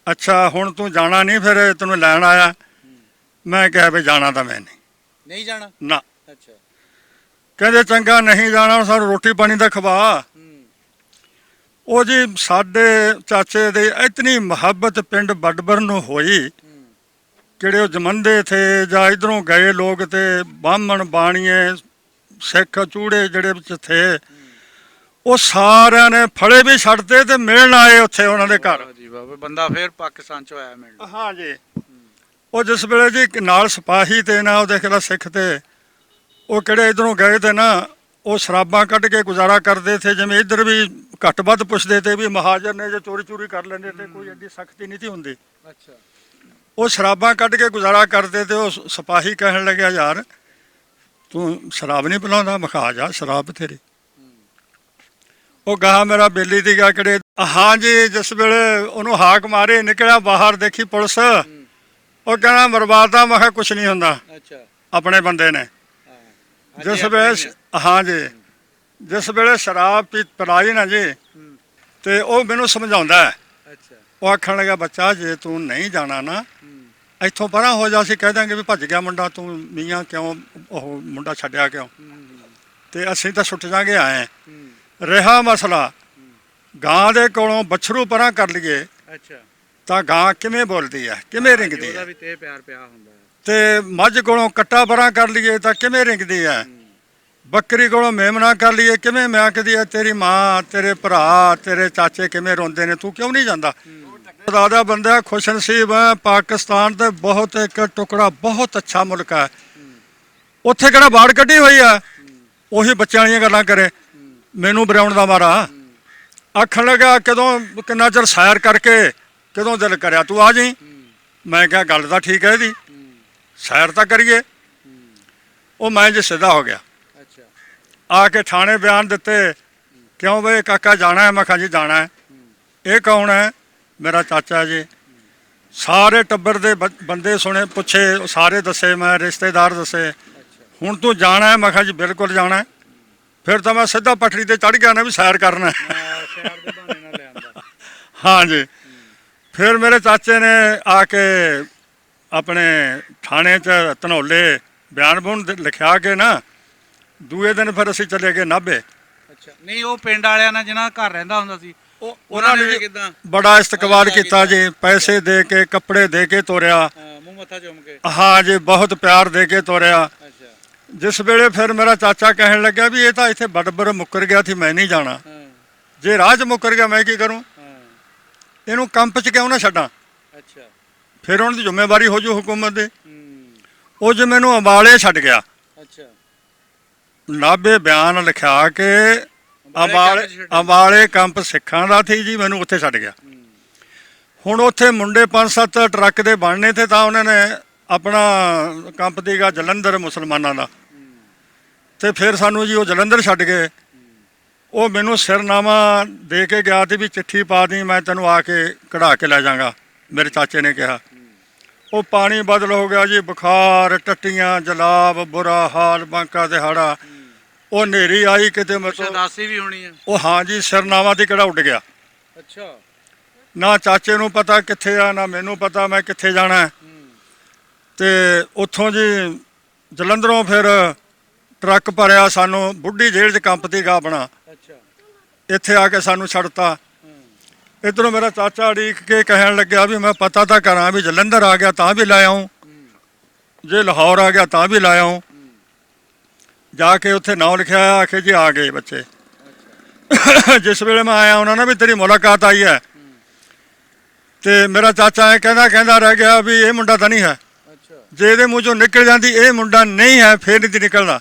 ਅੱਛਾ ਹੁਣ ਤੂੰ ਜਾਣਾ ਨਹੀਂ ਫਿਰ ਤੈਨੂੰ ਲੈਣ ਆਇਆ? ਮੈਂ ਕਿਹਾ ਵੀ ਜਾਣਾ ਤਾਂ ਮੈਂ ਨਹੀਂ ਜਾਣਾ ਨਾ। ਅੱਛਾ ਕਹਿੰਦੇ ਚੰਗਾ ਨਹੀਂ ਜਾਣਾ ਸਾਨੂੰ ਰੋਟੀ ਪਾਣੀ ਦਾ ਖਵਾ। ਉਹ ਜੀ ਸਾਡੇ ਚਾਚੇ ਦੀ ਇਤਨੀ ਮੁਹੱਬਤ ਪਿੰਡ ਬੱਡਬਰ ਨੂੰ ਹੋਈ, ਕਿਹੜੇ ਉਹ ਜਮੰਦੇ ਥੇ ਜਾਂ ਇਧਰੋਂ ਗਏ ਲੋਕ ਤੇ ਬਾਹਮਣ ਬਾਣੀਏ ਸਿੱਖ ਚੂੜੇ ਜਿਹੜੇ ਵਿੱਚ ਥੇ, ਉਹ ਸਾਰਿਆਂ ਨੇ ਫੜੇ ਵੀ ਛੱਡਦੇ ਤੇ ਮਿਲਣ ਆਏ ਉੱਥੇ ਉਹਨਾਂ ਦੇ ਘਰ। ਜੀ ਬਾਬਾ ਬੰਦਾ ਫਿਰ ਪਾਕਿਸਤਾਨ ਚੋਂ ਆਇਆ ਮਿਲਣ। ਹਾਂ ਜੀ। ਉਹ ਜਿਸ ਵੇਲੇ ਜੀ ਨਾਲ ਸਿਪਾਹੀ ਤੇ ਨਾ ਉਹਦੇ ਖਿਲਾ ਸਿੱਖ ਤੇ ਉਹ ਕਿਹੜੇ ਇਧਰੋਂ ਗਏ ਤੇ ਨਾ ਉਹ ਸ਼ਰਾਬਾਂ ਕੱਢ ਕੇ ਗੁਜ਼ਾਰਾ ਕਰਦੇ ਥੇ। ਜਿਵੇਂ ਇੱਧਰ ਵੀ ਘੱਟ ਵੱਧ ਪੁੱਛਦੇ ਤੇ ਵੀ ਮਹਾਜਰ ਨੇ ਜੇ ਚੋਰੀ ਕਰ ਲੈਂਦੇ ਤੇ ਕੋਈ ਐਡੀ ਸਖਤੀ ਨਹੀਂ ਸੀ ਹੁੰਦੀ। ਅੱਛਾ ਉਹ ਸ਼ਰਾਬਾਂ ਕੱਢ ਕੇ ਗੁਜ਼ਾਰਾ ਕਰਦੇ ਤੇ ਉਹ ਸਿਪਾਹੀ ਕਹਿਣ ਲੱਗਿਆ ਯਾਰ ਤੂੰ ਸ਼ਰਾਬ ਨਹੀਂ ਪਿਲਾਉਂਦਾ? ਮੈਂ ਕਿਹਾ ਜਾ ਸ਼ਰਾਬ ਬਥੇਰੀ। ਉਹ ਗਾਹ ਮੇਰਾ ਬੇਲੀ ਦੀ ਗਾ ਕਿਹੜੇ। ਹਾਂ ਜੀ ਜਿਸ ਵੇਲੇ ਉਹਨੂੰ ਹਾਕ ਮਾਰੇ ਨਿਕਲਿਆ ਬਾਹਰ ਦੇਖੀ ਪੁਲਿਸ। ਉਹ ਕਹਿੰਦਾ ਬਰਬਾਦਾ। ਮੈਂ ਕਿਹਾ ਕੁਛ ਨਹੀਂ ਹੁੰਦਾ। ਅੱਛਾ ਆਪਣੇ ਬੰਦੇ ਨੇ। ਜਿਸ ਵੇਲੇ ਹਾਂ ਜੀ ਜਿਸ ਵੇਲੇ ਸ਼ਰਾਬ ਪਿਲਾਈ ਨਾ ਜੀ ਤੇ ਉਹ ਮੈਨੂੰ ਸਮਝਾਉਂਦਾ। ਅੱਛਾ ਉਹ ਆਖਣ ਲੱਗਾ ਬੱਚਾ ਜੇ ਤੂੰ ਨਹੀਂ ਜਾਣਾ ਨਾ ਇੱਥੋਂ ਪਰਾਂ ਹੋ ਜਾ, ਅਸੀਂ ਕਹਿ ਦਾਂਗੇ ਵੀ ਭੱਜ ਗਿਆ ਮੁੰਡਾ, ਤੂੰ ਮੀਆਂ ਕਿਉਂ ਉਹ ਮੁੰਡਾ ਛੱਡਿਆ ਕਿਉਂ? ਤੇ ਅਸੀਂ ਤਾਂ ਛੁੱਟ ਜਾਗੇ ਆਏ। ਰਿਹਾ ਮਸਲਾ ਗਾਂ ਦੇ ਕੋਲੋਂ ਬਛਰੂ ਪਰਾਂ ਕਰ ਲਈਏ ਅੱਛਾ ਤਾਂ ਗਾਂ ਕਿਵੇਂ ਬੋਲਦੀ ਹੈ, ਕਿਵੇਂ ਰਿੰਗਦੀ ਉਹਦਾ ਹੈ। ਵੀ ਤੇ ਪਿਆਰ ਪਿਆ ਹੁੰਦਾ ਹੈ। ਤੇ ਮੱਝ ਕੋਲੋਂ ਕੱਟਾ ਪਰਾਂ ਕਰ ਲਈਏ ਤਾਂ ਕਿਵੇਂ ਰਿੰਗਦੀ ਹੈ। ਬੱਕਰੀ ਕੋਲੋਂ ਮੇਮਣਾ ਕਰ ਲਈਏ ਕਿਵੇਂ ਮਿਆਂਕਦੀ ਹੈ। ਤੇਰੀ ਮਾਂ, ਤੇਰੇ ਭਰਾ, ਤੇਰੇ ਚਾਚੇ ਕਿਵੇਂ ਰੋਂਦੇ ਨੇ, ਤੂੰ ਕਿਉਂ ਨਹੀਂ ਜਾਂਦਾ? ਖੁਦਾ ਦਾ ਬੰਦਾ ਖੁਸ਼ਨਸੀਬ ਹੈ। ਪਾਕਿਸਤਾਨ ਤੇ ਬਹੁਤ ਇੱਕ ਟੁਕੜਾ ਬਹੁਤ ਅੱਛਾ ਮੁਲਕ ਹੈ। ਉੱਥੇ ਕਿਹੜਾ ਬਾੜ ਕੱਢੀ ਹੋਈ ਆ? ਉਹੀ ਬੱਚਿਆਂ ਵਾਲੀਆਂ ਗੱਲਾਂ ਕਰੇ। ਮੈਨੂੰ ਬਰਾਉਣ ਦਾ ਮਾਰਾ ਆਖਣ ਲੱਗਾ ਕਦੋਂ ਕਿੰਨਾ ਚਿਰ ਸੈਰ ਕਰਕੇ ਕਦੋਂ ਦਿਲ ਕਰਿਆ ਤੂੰ ਆ ਜਾਈਂ। ਮੈਂ ਕਿਹਾ ਗੱਲ ਤਾਂ ਠੀਕ ਹੈ ਇਹਦੀ, ਸੈਰ ਤਾਂ ਕਰੀਏ। ਉਹ ਮੈਂ ਜੀ ਸਿੱਧਾ ਹੋ ਗਿਆ। ਅੱਛਾ ਆ ਕੇ ਥਾਣੇ ਬਿਆਨ ਦਿੱਤੇ। ਕਿਉਂ ਬਈ ਕਾਕਾ ਜਾਣਾ ਹੈ? ਮੈਂ ਕਿਹਾ ਜੀ ਜਾਣਾ ਹੈ। ਇਹ ਕੌਣ ਹੈ? ਮੇਰਾ ਚਾਚਾ ਜੀ। ਸਾਰੇ ਟੱਬਰ ਦੇ ਬੰਦੇ ਸੁਣੇ ਪੁੱਛੇ, ਸਾਰੇ ਦੱਸੇ, ਮੈਂ ਰਿਸ਼ਤੇਦਾਰ ਦੱਸੇ। ਹੁਣ ਤੂੰ ਜਾਣਾ ਹੈ? ਮੈਂ ਕਿਹਾ ਜੀ ਬਿਲਕੁਲ ਜਾਣਾ ਹੈ। ਫਿਰ ਤਾਂ ਮੈਂ ਸਿੱਧਾ ਪਟੜੀ ਤੇ ਚੜ੍ਹ ਗਿਆ ਨਾ ਵੀ ਸੈਰ ਕਰਨਾ। ਸ਼ਹਿਰ ਦੇ ਬਹਾਨੇ ਨਾਲ ਲਿਆਂਦਾ। ਹਾਂ ਜੀ। ਫਿਰ ਮੇਰੇ ਚਾਚੇ ਨੇ ਆ ਕੇ ਆਪਣੇ ਥਾਣੇ 'ਚ ਧਨੌਲੇ ਬਿਆਨ ਬੁਨ ਲਿਖਿਆ ਕੇ ਨਾ ਦੂਏ ਦਿਨ ਫਿਰ ਅਸੀਂ ਚਲੇ ਗਏ ਨਾਭੇ। ਅੱਛਾ ਨਹੀਂ ਉਹ ਪਿੰਡ ਵਾਲਿਆਂ ਨਾਲ ਜਿਹਨਾਂ ਘਰ ਰਹਿੰਦਾ ਹੁੰਦਾ ਸੀ ਉਹਨਾਂ ਨੇ ਕਿਦਾਂ ਬੜਾ ਇਸਤਕਬਾਲ ਕੀਤਾ ਜੀ। ਪੈਸੇ ਦੇ ਕੇ, ਕੱਪੜੇ ਦੇ ਕੇ ਤੋਰਿਆ। ਮੂੰਹ ਮੱਥਾ ਚੁੰਮ ਕੇ। ਹਾਂ ਜੀ ਬਹੁਤ ਪਿਆਰ ਦੇ ਕੇ ਤੋਰਿਆ। ਅੱਛਾ ਜਿਸ ਵੇਲੇ ਫਿਰ ਮੇਰਾ ਚਾਚਾ ਕਹਿਣ ਲੱਗਿਆ ਵੀ ਇਹ ਤਾਂ ਇੱਥੇ ਬੱਡਬਰ ਮੁੱਕਰ ਗਿਆ ਸੀ, ਮੈਂ ਨਹੀਂ ਜਾਣਾ। ਜੇ ਰਾਹ 'ਚ ਮੁੱਕਰ ਗਿਆ ਮੈਂ ਕੀ ਕਰੂੰ? ਇਹਨੂੰ ਕੰਪ 'ਚ ਕਿਉਂ ਨਾ ਛੱਡਾਂ? ਅੱਛਾ ਫਿਰ ਉਹਨਾਂ ਦੀ ਜ਼ਿੰਮੇਵਾਰੀ ਹੋ ਜੂ ਹੁਕੂਮਤ ਦੀ। ਉਹ ਜੇ ਮੈਨੂੰ ਅੰਬਾਲੇ ਛੱਡ ਗਿਆ। ਅੱਛਾ ਨਾਭੇ ਬਿਆਨ ਲਿਖਾ ਕੇ ਅੰਬਾਲੇ ਕੰਪ ਸਿੱਖਾਂ ਦਾ ਸੀ ਜੀ, ਮੈਨੂੰ ਉੱਥੇ ਛੱਡ ਗਿਆ। ਹੁਣ ਉੱਥੇ ਮੁੰਡੇ 5-7 ਟਰੱਕ ਦੇ ਬਣਨੇ ਤੇ ਤਾਂ ਉਹਨਾਂ ਨੇ ਆਪਣਾ ਕੰਪ ਦੇਗਾ ਜਲੰਧਰ ਮੁਸਲਮਾਨਾਂ ਦਾ। ਤੇ ਫਿਰ ਸਾਨੂੰ ਜੀ ਉਹ ਜਲੰਧਰ ਛੱਡ ਗਏ। ਉਹ ਮੈਨੂੰ ਸਿਰਨਾਮਾ ਦੇ ਕੇ ਗਿਆ ਤੇ ਵੀ ਚਿੱਠੀ ਪਾ ਦੀ, ਮੈਂ ਤੈਨੂੰ ਆ ਕੇ ਕਢਾ ਕੇ ਲੈ ਜਾਵਾਂਗਾ। ਮੇਰੇ ਚਾਚੇ ਨੇ ਕਿਹਾ। ਉਹ ਪਾਣੀ ਬਦਲ ਹੋ ਗਿਆ ਜੀ, ਬੁਖਾਰ, ਟੱਟੀਆਂ, ਜਲਾਬ, ਬੁਰਾ ਹਾਲ, ਬਾਂਕਾ ਦਿਹਾੜਾ। ਉਹ ਹਨੇਰੀ ਆਈ ਕਿਤੇ ਮਤਲਬ ਦਾਸੀ ਵੀ ਹੋਣੀ ਆ। ਉਹ ਹਾਂ ਜੀ ਸਿਰਨਾਮਾ ਦੀ ਕਿਹੜਾ ਉੱਡ ਗਿਆ। ਅੱਛਾ ਨਾ ਚਾਚੇ ਨੂੰ ਪਤਾ ਕਿੱਥੇ ਆ, ਨਾ ਮੈਨੂੰ ਪਤਾ ਮੈਂ ਕਿੱਥੇ ਜਾਣਾ। ਤੇ ਉੱਥੋਂ ਜੀ ਜਲੰਧਰੋਂ ਫਿਰ ਟਰੱਕ ਭਰਿਆ, ਸਾਨੂੰ ਬੁੱਢੀ ਜੇਲ੍ਹ 'ਚ ਕੰਪ ਦੀ ਗਾ ਬਣਾ। ਅੱਛਾ ਇੱਥੇ ਆ ਕੇ ਸਾਨੂੰ ਛੱਡਤਾ। ਇੱਧਰੋਂ ਮੇਰਾ ਚਾਚਾ ਉਡੀਕ ਕੇ ਕਹਿਣ ਲੱਗਿਆ ਵੀ ਮੈਂ ਪਤਾ ਤਾਂ ਕਰਾਂ ਵੀ ਜਲੰਧਰ ਆ ਗਿਆ ਤਾਂ ਵੀ ਲੈ ਆਊਂ, ਜੇ ਲਾਹੌਰ ਆ ਗਿਆ ਤਾਂ ਵੀ ਲੈ ਆਊਂ। ਜਾ ਕੇ ਉੱਥੇ ਨਾਂ ਲਿਖਿਆ, ਆਖੇ ਜੀ ਆ ਗਏ ਬੱਚੇ। ਜਿਸ ਵੇਲੇ ਮੈਂ ਆਇਆ ਉਹਨਾਂ ਨੇ ਵੀ ਤੇਰੀ ਮੁਲਾਕਾਤ ਆਈ ਹੈ। ਤੇ ਮੇਰਾ ਚਾਚਾ ਇਹ ਕਹਿੰਦਾ ਰਹਿ ਗਿਆ ਵੀ ਇਹ ਮੁੰਡਾ ਤਾਂ ਨਹੀਂ ਹੈ। ਜੇ ਇਹਦੇ ਮੂੰਹ ਚੋਂ ਨਿਕਲ ਜਾਂਦੀ ਇਹ ਮੁੰਡਾ ਨਹੀਂ ਹੈ ਫਿਰ ਨਹੀਂ ਨਿਕਲਦਾ।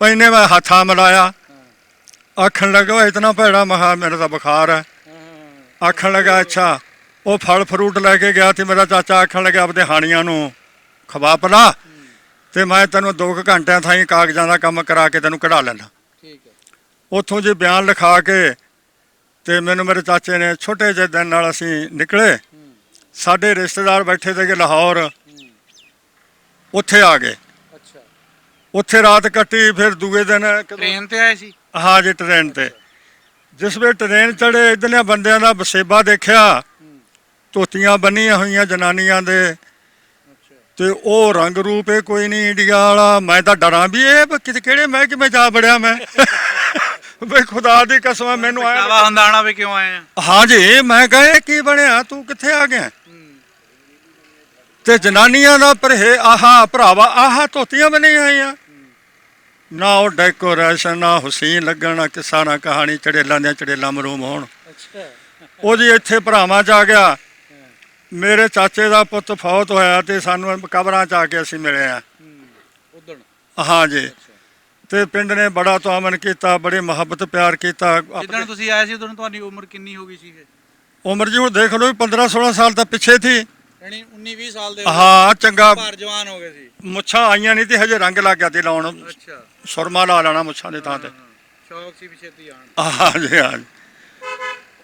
ਪਹਿਨੇ ਮੈਂ ਹੱਥਾਂ ਮਿਲਾਇਆ। ਆਖਣ ਲੱਗਾ ਇਤਨਾ ਭੈੜਾ। ਮਹਾ ਮੇਰਾ ਤਾਂ ਬੁਖਾਰ ਹੈ। ਆਖਣ ਲੱਗਾ ਅੱਛਾ ਉਹ ਫਲ ਫਰੂਟ ਲੈ ਕੇ ਗਿਆ ਤੇ ਮੇਰਾ ਚਾਚਾ ਆਖਣ ਲੱਗਾ ਆਪਦੇ ਹਾਣੀਆਂ ਨੂੰ ਖਵਾ ਪਿਲਾ ਤੇ ਮੈਂ ਤੈਨੂੰ 2 ਘੰਟਿਆਂ ਥਾਈਂ ਕਾਗਜ਼ਾਂ ਦਾ ਕੰਮ ਕਰਾ ਕੇ ਤੈਨੂੰ ਕਢਾ ਲੈਂਦਾ। ਠੀਕ ਹੈ। ਉੱਥੋਂ ਜੀ ਬਿਆਨ ਲਿਖਾ ਕੇ ਤੇ ਮੈਨੂੰ ਮੇਰੇ ਚਾਚੇ ਨੇ ਛੋਟੇ ਜਿਹੇ ਦਿਨ ਨਾਲ ਅਸੀਂ ਨਿਕਲੇ। ਸਾਡੇ ਰਿਸ਼ਤੇਦਾਰ ਬੈਠੇ ਸੀਗੇ ਲਾਹੌਰ, ਉੱਥੇ ਆ ਗਏ। ਅੱਛਾ। ਉੱਥੇ ਰਾਤ ਕੱਟੀ। ਫਿਰ ਦੂਏ ਦਿਨ ਟ੍ਰੇਨ ਤੇ ਆਏ ਸੀ? ਹਾਂ ਜੀ, ਟ੍ਰੇਨ ਤੇ। ਜਿਸ ਵੇਲੇ ਟ੍ਰੇਨ ਚੜੇ ਇੱਧਰਲੇ ਬੰਦਿਆਂ ਦਾ ਵਸੇਬਾ ਦੇਖਿਆ, ਧੋਤੀਆਂ ਬੰਨੀਆਂ ਹੋਈਆਂ ਜਨਾਨੀਆਂ ਦੇ, ਤੇ ਉਹ ਰੰਗ ਰੂਪ ਇਹ ਕੋਈ ਨਹੀਂ ਇੰਡੀਆ ਵਾਲਾ। ਮੈਂ ਤਾਂ ਡਰਾਂ ਵੀ ਇਹ ਕਿਹੜੇ ਮਹਿਕਮੇ ਜਾ ਵੜਿਆ ਮੈਂ। ਬਈ ਖੁਦਾ ਦੀ ਕਸਮ ਮੈਨੂੰ ਆਇਆ ਦਾਵਾ ਹੁੰਦਾ ਆਣਾ ਵੀ ਕਿਉਂ ਆਏ ਆ। ਹਾਂ ਜੀ, ਮੈਂ ਕਹੇ ਕੀ ਬਣਿਆ, ਤੂੰ ਕਿੱਥੇ ਆ ਗਿਆ? ਤੇ ਜਨਾਨੀਆਂ ਦਾ ਪਰਹੇ ਆਹਾ ਭਰਾਵਾ, ਆਹਾ ਧੋਤੀਆਂ ਬੰਨੀਆਂ ਹੋਈਆਂ, ਨਾ ਉਹ ਡੈਕੋਰੇਸ਼ਨ, ਨਾ ਹੁਸੀਨ ਲੱਗਣ, ਨਾ ਕਿੱਸਾ, ਨਾ ਕਹਾਣੀ, ਚੜੇਲਾਂ ਦੀਆਂ ਚੜੇਲਾਂ ਮਰੂਮ ਹੋਣ। ਉਹ ਜੀ ਇੱਥੇ ਭਰਾਵਾਂ 'ਚ ਆ ਗਿਆ। ਮੇਰੇ ਚਾਚੇ ਦਾ ਪੁੱਤ ਫੌਤ ਹੋਇਆ ਤੇ ਸਾਨੂੰ ਕਬਰਾਂ 'ਚ ਆ ਕੇ ਅਸੀਂ ਮਿਲੇ ਆ। ਹਾਂ ਜੀ, ਤੇ ਪਿੰਡ ਨੇ ਬੜਾ ਤੁਆਮਨ ਕੀਤਾ, ਬੜੀ ਮੁਹੱਬਤ ਪਿਆਰ ਕੀਤਾ। ਜਿੱਦਣ ਤੁਸੀਂ ਆਏ ਸੀ ਉਦੋਂ ਤੁਹਾਡੀ ਉਮਰ ਕਿੰਨੀ ਹੋ ਗਈ ਸੀ? ਉਮਰ ਜੀ ਹੁਣ ਦੇਖ ਲਓ 15-16 ਸਾਲ ਤਾਂ ਪਿੱਛੇ ਥੀ। ਯਾਨੀ 19-20 ਸਾਲ ਦੇ? ਹਾਂ, ਚੰਗਾ ਭਾਰ ਜਵਾਨ ਹੋ ਗਏ ਸੀ। ਮੁੱਛਾਂ ਆਈਆਂ ਨਹੀਂ ਤੇ ਹਜੇ ਰੰਗ ਲੱਗ ਗਿਆ ਤੇ ਲਾਉਣ। ਅੱਛਾ। ਸੁਰਮਾ ਲਾ ਲੈਣਾ ਮੁੱਛਾਂ ਦੇ ਥਾਂ ਤੇ। ਸ਼ੌਕ ਸੀ ਵੀ ਛੇਤੀ ਆਉਣ। ਹਾਂ ਜੀ, ਹਾਂ ਜੀ।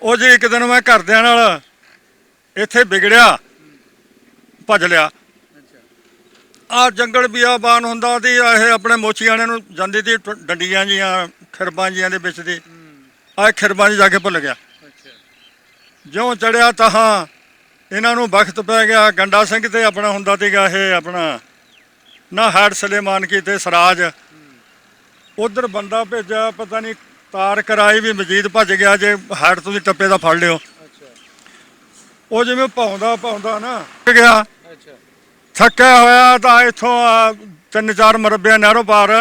ਉਹ ਜੀ ਇੱਕ ਦਿਨ ਮੈਂ ਘਰਦਿਆਂ ਨਾਲ ਇੱਥੇ ਵਿਗੜਿਆ, ਭੱਜ ਲਿਆ। ਆ ਜੰਗਲ ਬਿਆਬਾਨ ਹੁੰਦਾ ਦੀ, ਇਹ ਆਪਣੇ ਮੋਚੀਆਣੇ ਨੂੰ ਜਾਂਦੀ ਤੀ ਡੰਡੀਆਂ ਜੀਆਂ, ਖਿਰਬਾਂ ਜੀਆਂ ਦੇ ਵਿੱਚ ਦੀ। ਆ ਖਿਰਬਾਂ 'ਚ ਜਾ ਕੇ ਭੁੱਲ ਗਿਆ। ਜਿਉਂ ਚੜਿਆ ਤਹਾਂ ਇਹਨਾਂ ਨੂੰ ਵਕਤ ਪੈ ਗਿਆ। ਗੰਡਾ ਸਿੰਘ ਤੇ ਆਪਣਾ ਹੁੰਦਾ ਸੀਗਾ ਇਹ ਆਪਣਾ ਨਾ ਹੈਡ ਸਲੇਮਾਨ ਕੀ ਤੇ ਸਰਾਜ, ਉਧਰ ਬੰਦਾ ਭੇਜਿਆ, ਪਤਾ ਨਹੀਂ ਤਾਰ ਕਰਾਈ ਵੀ ਮਜੀਦ ਭੱਜ ਗਿਆ, ਜੇ ਹੈਡ ਤੁਸੀਂ ਟੱਪੇ ਦਾ ਫੜ ਲਿਓ। ਉਹ ਜਿਵੇਂ ਭੌਂਦਾ ਨਾ ਗਿਆ, ਥੱਕਿਆ ਹੋਇਆ ਤਾਂ ਇੱਥੋਂ 3-4 ਮਰਬਿਆਂ ਨਹਿਰੋਂ ਪਾਰ।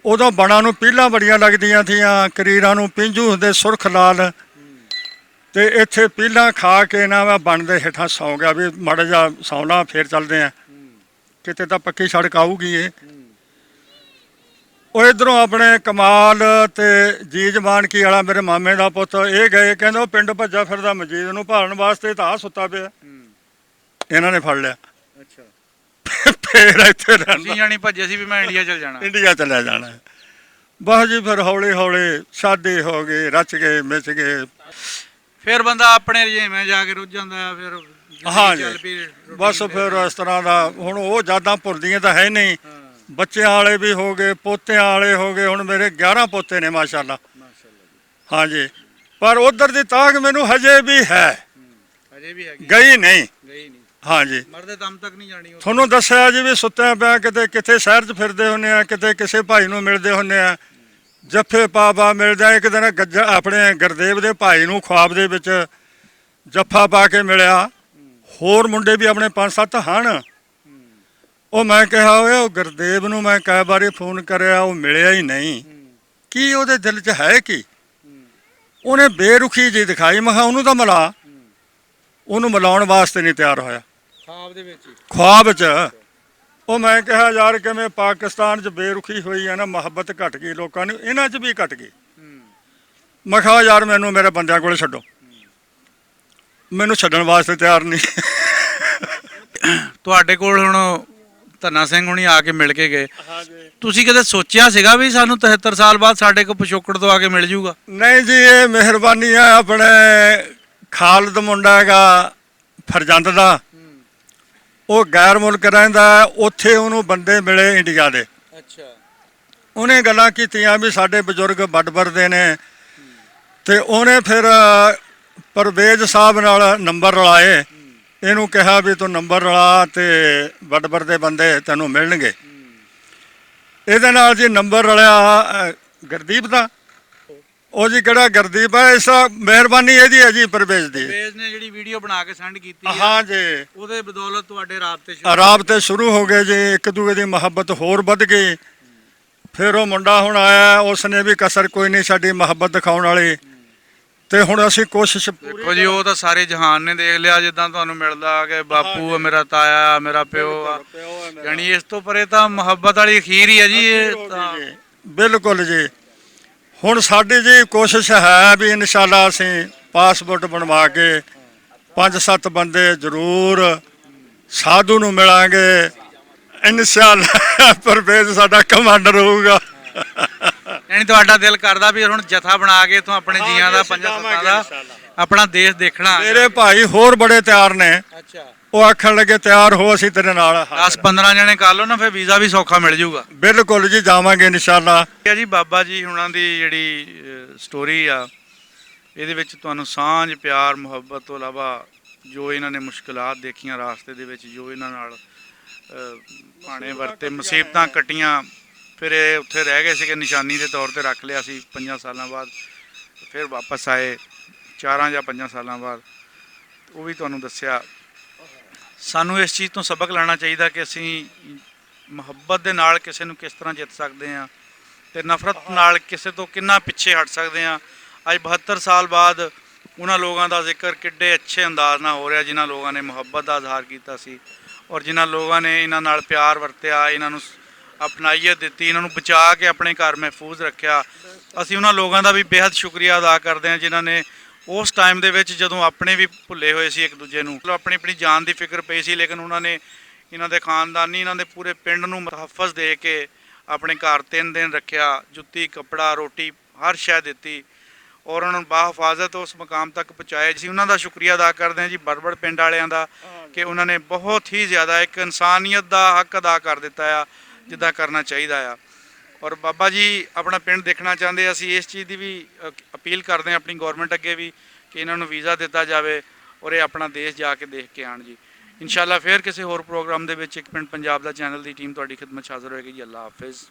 ਉਦੋਂ ਬਣਾ ਨੂੰ ਪੀਲਾਂ ਬੜੀਆਂ ਲੱਗਦੀਆਂ ਥੀਆਂ, ਕਰੀਰਾਂ ਨੂੰ ਪਿੰਜੂ ਹੁੰਦੇ ਸੁਰਖ ਲਾਲ, ਤੇ ਇੱਥੇ ਪੀਲਾਂ ਖਾ ਕੇ ਨਾ ਮੈਂ ਬਣ ਦੇ ਹੇਠਾਂ ਸੌਂ ਗਿਆ ਵੀ ਮਾੜਾ ਜਿਹਾ ਸੌਣਾ, ਫੇਰ ਚੱਲਦੇ ਆ, ਕਿਤੇ ਤਾਂ ਪੱਕੀ ਸੜਕ ਆਊਗੀ ਇਹ। ਉਹ ਇੱਧਰੋਂ ਆਪਣੇ ਕਮਾਲ ਤੇ ਜੀਜ ਮਾਨਕੀ ਵਾਲਾ ਮੇਰੇ ਮਾਮੇ ਦਾ ਪੁੱਤ ਇਹ ਗਏ, ਕਹਿੰਦੇ ਉਹ ਪਿੰਡ ਭੱਜਾ ਫਿਰਦਾ ਮਜੀਦ ਨੂੰ ਭਾਲਣ ਵਾਸਤੇ, ਤਾਂ ਸੁੱਤਾ ਪਿਆ। ਇਹਨਾਂ ਨੇ ਫੜ ਲਿਆ। ਫੇਰ ਇੱਥੇ ਰਹਿੰਦਾ। ਜਾਣੀ ਭੱਜੇ ਸੀ ਵੀ ਮੈਂ ਇੰਡੀਆ ਚਲ ਜਾਣਾ, ਇੰਡੀਆ ਚਲਿਆ ਜਾਣਾ। ਬਸ ਜੀ, ਫਿਰ ਹੌਲੀ ਹੌਲੀ ਸ਼ਾਦੀ ਹੋ ਗਈ, ਰਚ ਗਏ, ਮਿਚ ਗਏ। ਫਿਰ ਬੰਦਾ ਆਪਣੇ ਰਜੇਵੇਂ ਜਾ ਕੇ ਰੁੱਝ ਜਾਂਦਾ। ਫਿਰ ਹਾਂ ਜੀ, ਬਸ ਫਿਰ ਇਸ ਤਰ੍ਹਾਂ ਦਾ ਹੁਣ ਉਹ ਯਾਦਾਂ ਭੁੱਲਦੀਆਂ ਤਾਂ ਹੈ ਨਹੀਂ। ਬੱਚਿਆਂ ਵਾਲੇ ਵੀ ਹੋ ਗਏ, ਪੋਤਿਆਂ ਵਾਲੇ ਹੋ ਗਏ। ਹੁਣ ਮੇਰੇ 11 ਪੋਤੇ ਨੇ ਮਾਸ਼ਾਅੱਲਾ। ਹਾਂ ਜੀ, ਪਰ ਉਧਰ ਦੀ ਤਾਕ ਮੈਨੂੰ ਹਜੇ ਵੀ ਹੈ, ਗਈ ਨਹੀਂ। ਹਾਂ ਜੀ, ਮਰਦੇ ਦਮ ਤੱਕ ਨਹੀਂ ਜਾਣੀ। ਤੁਹਾਨੂੰ ਦੱਸਿਆ ਜੀ ਵੀ ਸੁੱਤਿਆਂ ਪਿਆ ਕਿਤੇ ਕਿੱਥੇ ਸ਼ਹਿਰ 'ਚ ਫਿਰਦੇ ਹੁੰਦੇ ਆ, ਕਿਤੇ ਕਿਸੇ ਭਾਈ ਨੂੰ ਮਿਲਦੇ ਹੁੰਦੇ ਆ, ਜੱਫੇ ਪਾ ਮਿਲਦੇ ਆ। ਇੱਕ ਦਿਨ ਆਪਣੇ ਗੁਰਦੇਵ ਦੇ ਭਾਈ ਨੂੰ ਖੁਆਬ ਦੇ ਵਿੱਚ ਜੱਫਾ ਪਾ ਕੇ ਮਿਲਿਆ। ਹੋਰ ਮੁੰਡੇ ਵੀ ਆਪਣੇ 5-7 ਹਨ। ਉਹ ਮੈਂ ਕਿਹਾ ਓਏ, ਉਹ ਗੁਰਦੇਵ ਨੂੰ ਮੈਂ ਕਈ ਵਾਰੀ ਫੋਨ ਕਰਿਆ, ਉਹ ਮਿਲਿਆ ਹੀ ਨਹੀਂ। ਕੀ ਉਹਦੇ ਦਿਲ 'ਚ ਹੈ ਕੀ? ਉਹਨੇ ਬੇਰੁਖੀ ਜੀ ਦਿਖਾਈ। ਮੈਂ ਕਿਹਾ ਉਹਨੂੰ ਤਾਂ ਮਿਲਾ, ਉਹਨੂੰ ਮਿਲਾਉਣ ਵਾਸਤੇ ਨਹੀਂ ਤਿਆਰ ਹੋਇਆ। ਖੁਆਬ 'ਚ। ਉਹ ਮੈਂ ਕਿਹਾ ਯਾਰ ਕਿਵੇਂ ਪਾਕਿਸਤਾਨ 'ਚ ਬੇਰੁਖੀ ਹੋਈ ਹੈ ਨਾ, ਮੁਹੱਬਤ ਘਟ ਗਈ ਲੋਕਾਂ ਨੂੰ, ਇਹਨਾਂ 'ਚ ਵੀ ਘਟ ਗਈ। ਮੈਂ ਕਿਹਾ ਯਾਰ ਮੈਨੂੰ ਮੇਰੇ ਬੰਦਿਆਂ ਕੋਲ ਛੱਡੋ, ਮੈਨੂੰ ਛੱਡਣ ਵਾਸਤੇ ਤਿਆਰ ਨਹੀਂ। ਤੁਹਾਡੇ ਕੋਲ ਹੁਣ ਧੰਨਾ ਸਿੰਘ ਹੁਣੀ ਆ ਕੇ ਮਿਲ ਕੇ ਗਏ, ਤੁਸੀਂ ਕਦੇ ਸੋਚਿਆ ਸੀਗਾ ਵੀ ਸਾਨੂੰ 73 ਸਾਲ ਬਾਅਦ ਸਾਡੇ ਕੋਲ ਪਿਛੋਕੜ ਤੋਂ ਆ ਕੇ ਮਿਲ ਜੂਗਾ? ਨਹੀਂ ਜੀ, ਇਹ ਮਿਹਰਬਾਨੀ ਹੈ ਆਪਣੇ ਖਾਲਦ ਮੁੰਡਾ ਹੈਗਾ ਫਰਜੰਦ ਦਾ, ਉਹ ਗੈਰ ਮੁਲਕ ਰਹਿੰਦਾ, ਉੱਥੇ ਉਹਨੂੰ ਬੰਦੇ ਮਿਲੇ ਇੰਡੀਆ ਦੇ। ਉਹਨੇ ਗੱਲਾਂ ਕੀਤੀਆਂ ਵੀ ਸਾਡੇ ਬਜ਼ੁਰਗ ਬੱਡਬਰ ਦੇ ਨੇ, ਤੇ ਉਹਨੇ ਫਿਰ ਪਰਵੇਜ਼ ਸਾਹਿਬ ਨਾਲ ਨੰਬਰ ਰਲਾਏ। ਇਹਨੂੰ ਕਿਹਾ ਵੀ ਤੂੰ ਨੰਬਰ ਰਲਾ ਤੇ ਬੱਡਬਰ ਦੇ ਬੰਦੇ ਤੈਨੂੰ ਮਿਲਣਗੇ। ਇਹਦੇ ਨਾਲ ਜੀ ਨੰਬਰ ਰਲਿਆ ਗੁਰਦੀਪ ਦਾ। ਉਹ ਜੀ ਕਿਹੜਾ ਗੁਰਦੀਪ ਹੈ, ਇਸ ਮਿਹਰਬਾਨੀ ਇਹਦੀ ਹੈ ਜੀ, ਪਰਵੇਜ਼ ਦੀ। ਪਰਵੇਜ਼ ਨੇ ਜਿਹੜੀ ਵੀਡੀਓ ਬਣਾ ਕੇ ਸੈਂਡ ਕੀਤੀ ਹਾਂ ਜੀ, ਉਹਦੇ ਬਦੌਲਤ ਤੁਹਾਡੇ ਰਾਬਤੇ ਸ਼ੁਰੂ ਹੋ ਗਏ ਜੀ। ਇੱਕ ਦੂਜੇ ਦੀ ਮੁਹੱਬਤ ਹੋਰ ਵੱਧ ਗਈ। ਫਿਰ ਉਹ ਮੁੰਡਾ ਹੁਣ ਆਇਆ, ਉਸਨੇ ਵੀ ਕਸਰ ਕੋਈ ਨਹੀਂ ਛੱਡੀ ਮੁਹੱਬਤ ਦਿਖਾਉਣ ਵਾਲੀ। ਤੇ ਹੁਣ ਅਸੀਂ ਕੋਸ਼ਿਸ਼ ਦੇਖੋ ਜੀ, ਉਹ ਤਾਂ ਸਾਰੇ ਜਹਾਨ ਨੇ ਦੇਖ ਲਿਆ ਜਿੱਦਾਂ ਤੁਹਾਨੂੰ ਮਿਲਦਾ ਕਿ ਬਾਪੂ ਆ, ਮੇਰਾ ਤਾਇਆ, ਮੇਰਾ ਪਿਓ ਆ। ਯਾਨੀ ਇਸ ਤੋਂ ਪਰੇ ਤਾਂ ਮੁਹੱਬਤ ਵਾਲੀ ਅਖੀਰ ਹੀ ਹੈ ਜੀ ਇਹ ਤਾਂ। ਬਿਲਕੁਲ ਜੀ। ਹੁਣ ਸਾਡੀ ਜੀ ਕੋਸ਼ਿਸ਼ ਹੈ ਵੀ ਇਨਸ਼ਾਅੱਲਾ ਅਸੀਂ ਪਾਸਪੋਰਟ ਬਣਵਾ ਕੇ 5-7 ਬੰਦੇ ਜ਼ਰੂਰ ਸਾਧੂ ਨੂੰ ਮਿਲਾਂਗੇ। ਇਨਸ਼ਾਅੱਲਾ ਪਰਵੇਜ਼ ਸਾਡਾ ਕਮਾਂਡਰ ਹੋਊਗਾ। ਯਾਨੀ ਤੁਹਾਡਾ ਦਿਲ ਕਰਦਾ ਵੀ ਹੁਣ ਜਥਾ ਬਣਾ ਕੇ ਇਥੋਂ ਆਪਣੇ ਜੀਆਂ ਦਾ, ਪੰਜਾਂ ਸੱਤਾਂ ਦਾ ਆਪਣਾ ਦੇਸ਼ ਦੇਖਣਾ। ਮੇਰੇ ਭਾਈ ਹੋਰ ਬੜੇ ਤਿਆਰ ਨੇ। ਅੱਛਾ, ਉਹ ਆਖਣ ਲੱਗੇ ਤਿਆਰ ਹੋ, ਅਸੀਂ ਤੇਰੇ ਨਾਲ। 10-15 ਜਣੇ ਕਰ ਲਓ ਨਾ, ਫਿਰ ਵੀਜ਼ਾ ਵੀ ਸੌਖਾ ਮਿਲ ਜਾਊਗਾ। ਬਿਲਕੁਲ ਜੀ, ਜਾਵਾਂਗੇ ਇਨਸ਼ਾਅੱਲਾ। ਠੀਕ ਹੈ ਜੀ, ਬਾਬਾ ਜੀ ਹੁਣਾਂ ਦੀ ਜਿਹੜੀ ਸਟੋਰੀ ਆ, ਇਹਦੇ ਵਿੱਚ ਤੁਹਾਨੂੰ ਸਾਂਝ, ਪਿਆਰ, ਮੁਹੱਬਤ ਤੋਂ ਇਲਾਵਾ ਜੋ ਇਹਨਾਂ ਨੇ ਮੁਸ਼ਕਲਾਤ ਦੇਖੀਆਂ ਰਾਸਤੇ ਦੇ ਵਿੱਚ, ਜੋ ਇਹਨਾਂ ਨਾਲ ਭਾਣੇ ਵਰਤੇ, ਮੁਸੀਬਤਾਂ ਕੱਟੀਆਂ, ਫਿਰ ਇਹ ਉੱਥੇ ਰਹਿ ਗਏ ਸੀਗੇ, ਨਿਸ਼ਾਨੀ ਦੇ ਤੌਰ ਤੇ ਰੱਖ ਲਿਆ ਸੀ। 5 ਸਾਲਾਂ ਬਾਅਦ ਫਿਰ ਵਾਪਸ ਆਏ, 4 ਜਾਂ 5 ਸਾਲਾਂ ਬਾਅਦ। ਉਹ ਵੀ ਤੁਹਾਨੂੰ ਦੱਸਿਆ। ਸਾਨੂੰ ਇਸ ਚੀਜ਼ ਤੋਂ ਸਬਕ ਲੈਣਾ ਚਾਹੀਦਾ ਕਿ ਅਸੀਂ ਮੁਹੱਬਤ ਦੇ ਨਾਲ ਕਿਸੇ ਨੂੰ ਕਿਸ ਤਰ੍ਹਾਂ ਜਿੱਤ ਸਕਦੇ ਹਾਂ ਤੇ ਨਫ਼ਰਤ ਨਾਲ ਕਿਸੇ ਤੋਂ ਕਿੰਨਾ ਪਿੱਛੇ ਹਟ ਸਕਦੇ ਹਾਂ। ਅੱਜ 72 ਸਾਲ ਬਾਅਦ ਉਹਨਾਂ ਲੋਕਾਂ ਦਾ ਜ਼ਿਕਰ ਕਿੱਡੇ ਅੱਛੇ ਅੰਦਾਜ਼ ਨਾਲ ਹੋ ਰਿਹਾ ਜਿਨ੍ਹਾਂ ਲੋਕਾਂ ਨੇ ਮੁਹੱਬਤ ਦਾ ਇਜ਼ਹਾਰ ਕੀਤਾ ਸੀ, ਔਰ ਜਿਨ੍ਹਾਂ ਲੋਕਾਂ ਨੇ ਇਹਨਾਂ ਨਾਲ ਪਿਆਰ ਵਰਤਿਆ, ਇਹਨਾਂ ਨੂੰ ਅਪਣਾਈਅਤ ਦਿੱਤੀ, ਇਹਨਾਂ ਨੂੰ ਬਚਾ ਕੇ ਆਪਣੇ ਘਰ ਮਹਿਫੂਜ਼ ਰੱਖਿਆ। ਅਸੀਂ ਉਹਨਾਂ ਲੋਕਾਂ ਦਾ ਵੀ ਬੇਹੱਦ ਸ਼ੁਕਰੀਆ ਅਦਾ ਕਰਦੇ ਹਾਂ ਜਿਨ੍ਹਾਂ ਨੇ ਉਸ ਟਾਈਮ ਦੇ ਵਿੱਚ, ਜਦੋਂ ਆਪਣੇ ਵੀ ਭੁੱਲੇ ਹੋਏ ਸੀ ਇੱਕ ਦੂਜੇ ਨੂੰ, ਆਪਣੀ ਆਪਣੀ ਜਾਨ ਦੀ ਫਿਕਰ ਪਈ ਸੀ, ਲੇਕਿਨ ਉਹਨਾਂ ਨੇ ਇਹਨਾਂ ਦੇ ਖਾਨਦਾਨੀ, ਇਹਨਾਂ ਦੇ ਪੂਰੇ ਪਿੰਡ ਨੂੰ ਮੁਹੱਫਜ਼ ਦੇ ਕੇ ਆਪਣੇ ਘਰ 3 ਦਿਨ ਰੱਖਿਆ, ਜੁੱਤੀ, ਕੱਪੜਾ, ਰੋਟੀ, ਹਰ ਸ਼ੈ ਦਿੱਤੀ, ਔਰ ਉਹਨਾਂ ਨੂੰ ਬਾਹਿਫਾਜ਼ਤ ਉਸ ਮਕਾਮ ਤੱਕ ਪਹੁੰਚਾਇਆ। ਅਸੀਂ ਉਹਨਾਂ ਦਾ ਸ਼ੁਕਰੀਆ ਅਦਾ ਕਰਦੇ ਹਾਂ ਜੀ, ਬੜਬੜ ਪਿੰਡ ਵਾਲਿਆਂ ਦਾ, ਕਿ ਉਹਨਾਂ ਨੇ ਬਹੁਤ ਹੀ ਜ਼ਿਆਦਾ ਇੱਕ ਇਨਸਾਨੀਅਤ ਦਾ ਹੱਕ ਅਦਾ ਕਰ ਦਿੱਤਾ ਆ, ਜਿੱਦਾਂ ਕਰਨਾ ਚਾਹੀਦਾ ਆ। ਔਰ ਬਾਬਾ ਜੀ ਆਪਣਾ ਪਿੰਡ ਦੇਖਣਾ ਚਾਹੁੰਦੇ। ਅਸੀਂ ਇਸ ਚੀਜ਼ ਦੀ ਵੀ ਅਪੀਲ ਕਰਦੇ ਹਾਂ ਆਪਣੀ ਗੌਰਮੈਂਟ ਅੱਗੇ ਵੀ ਕਿ ਇਹਨਾਂ ਨੂੰ ਵੀਜ਼ਾ ਦਿੱਤਾ ਜਾਵੇ ਔਰ ਇਹ ਆਪਣਾ ਦੇਸ਼ ਜਾ ਕੇ ਦੇਖ ਕੇ ਆਉਣ ਜੀ। ਇਨਸ਼ਾਅੱਲਾ ਫਿਰ ਕਿਸੇ ਹੋਰ ਪ੍ਰੋਗਰਾਮ ਦੇ ਵਿੱਚ ਇੱਕ ਪਿੰਡ ਪੰਜਾਬ ਦਾ ਚੈਨਲ ਦੀ ਟੀਮ ਤੁਹਾਡੀ ਖਿਦਮਤ 'ਚ ਹਾਜ਼ਰ ਹੋਏਗੀ ਜੀ। ਅੱਲਾ ਹਾਫਿਜ਼।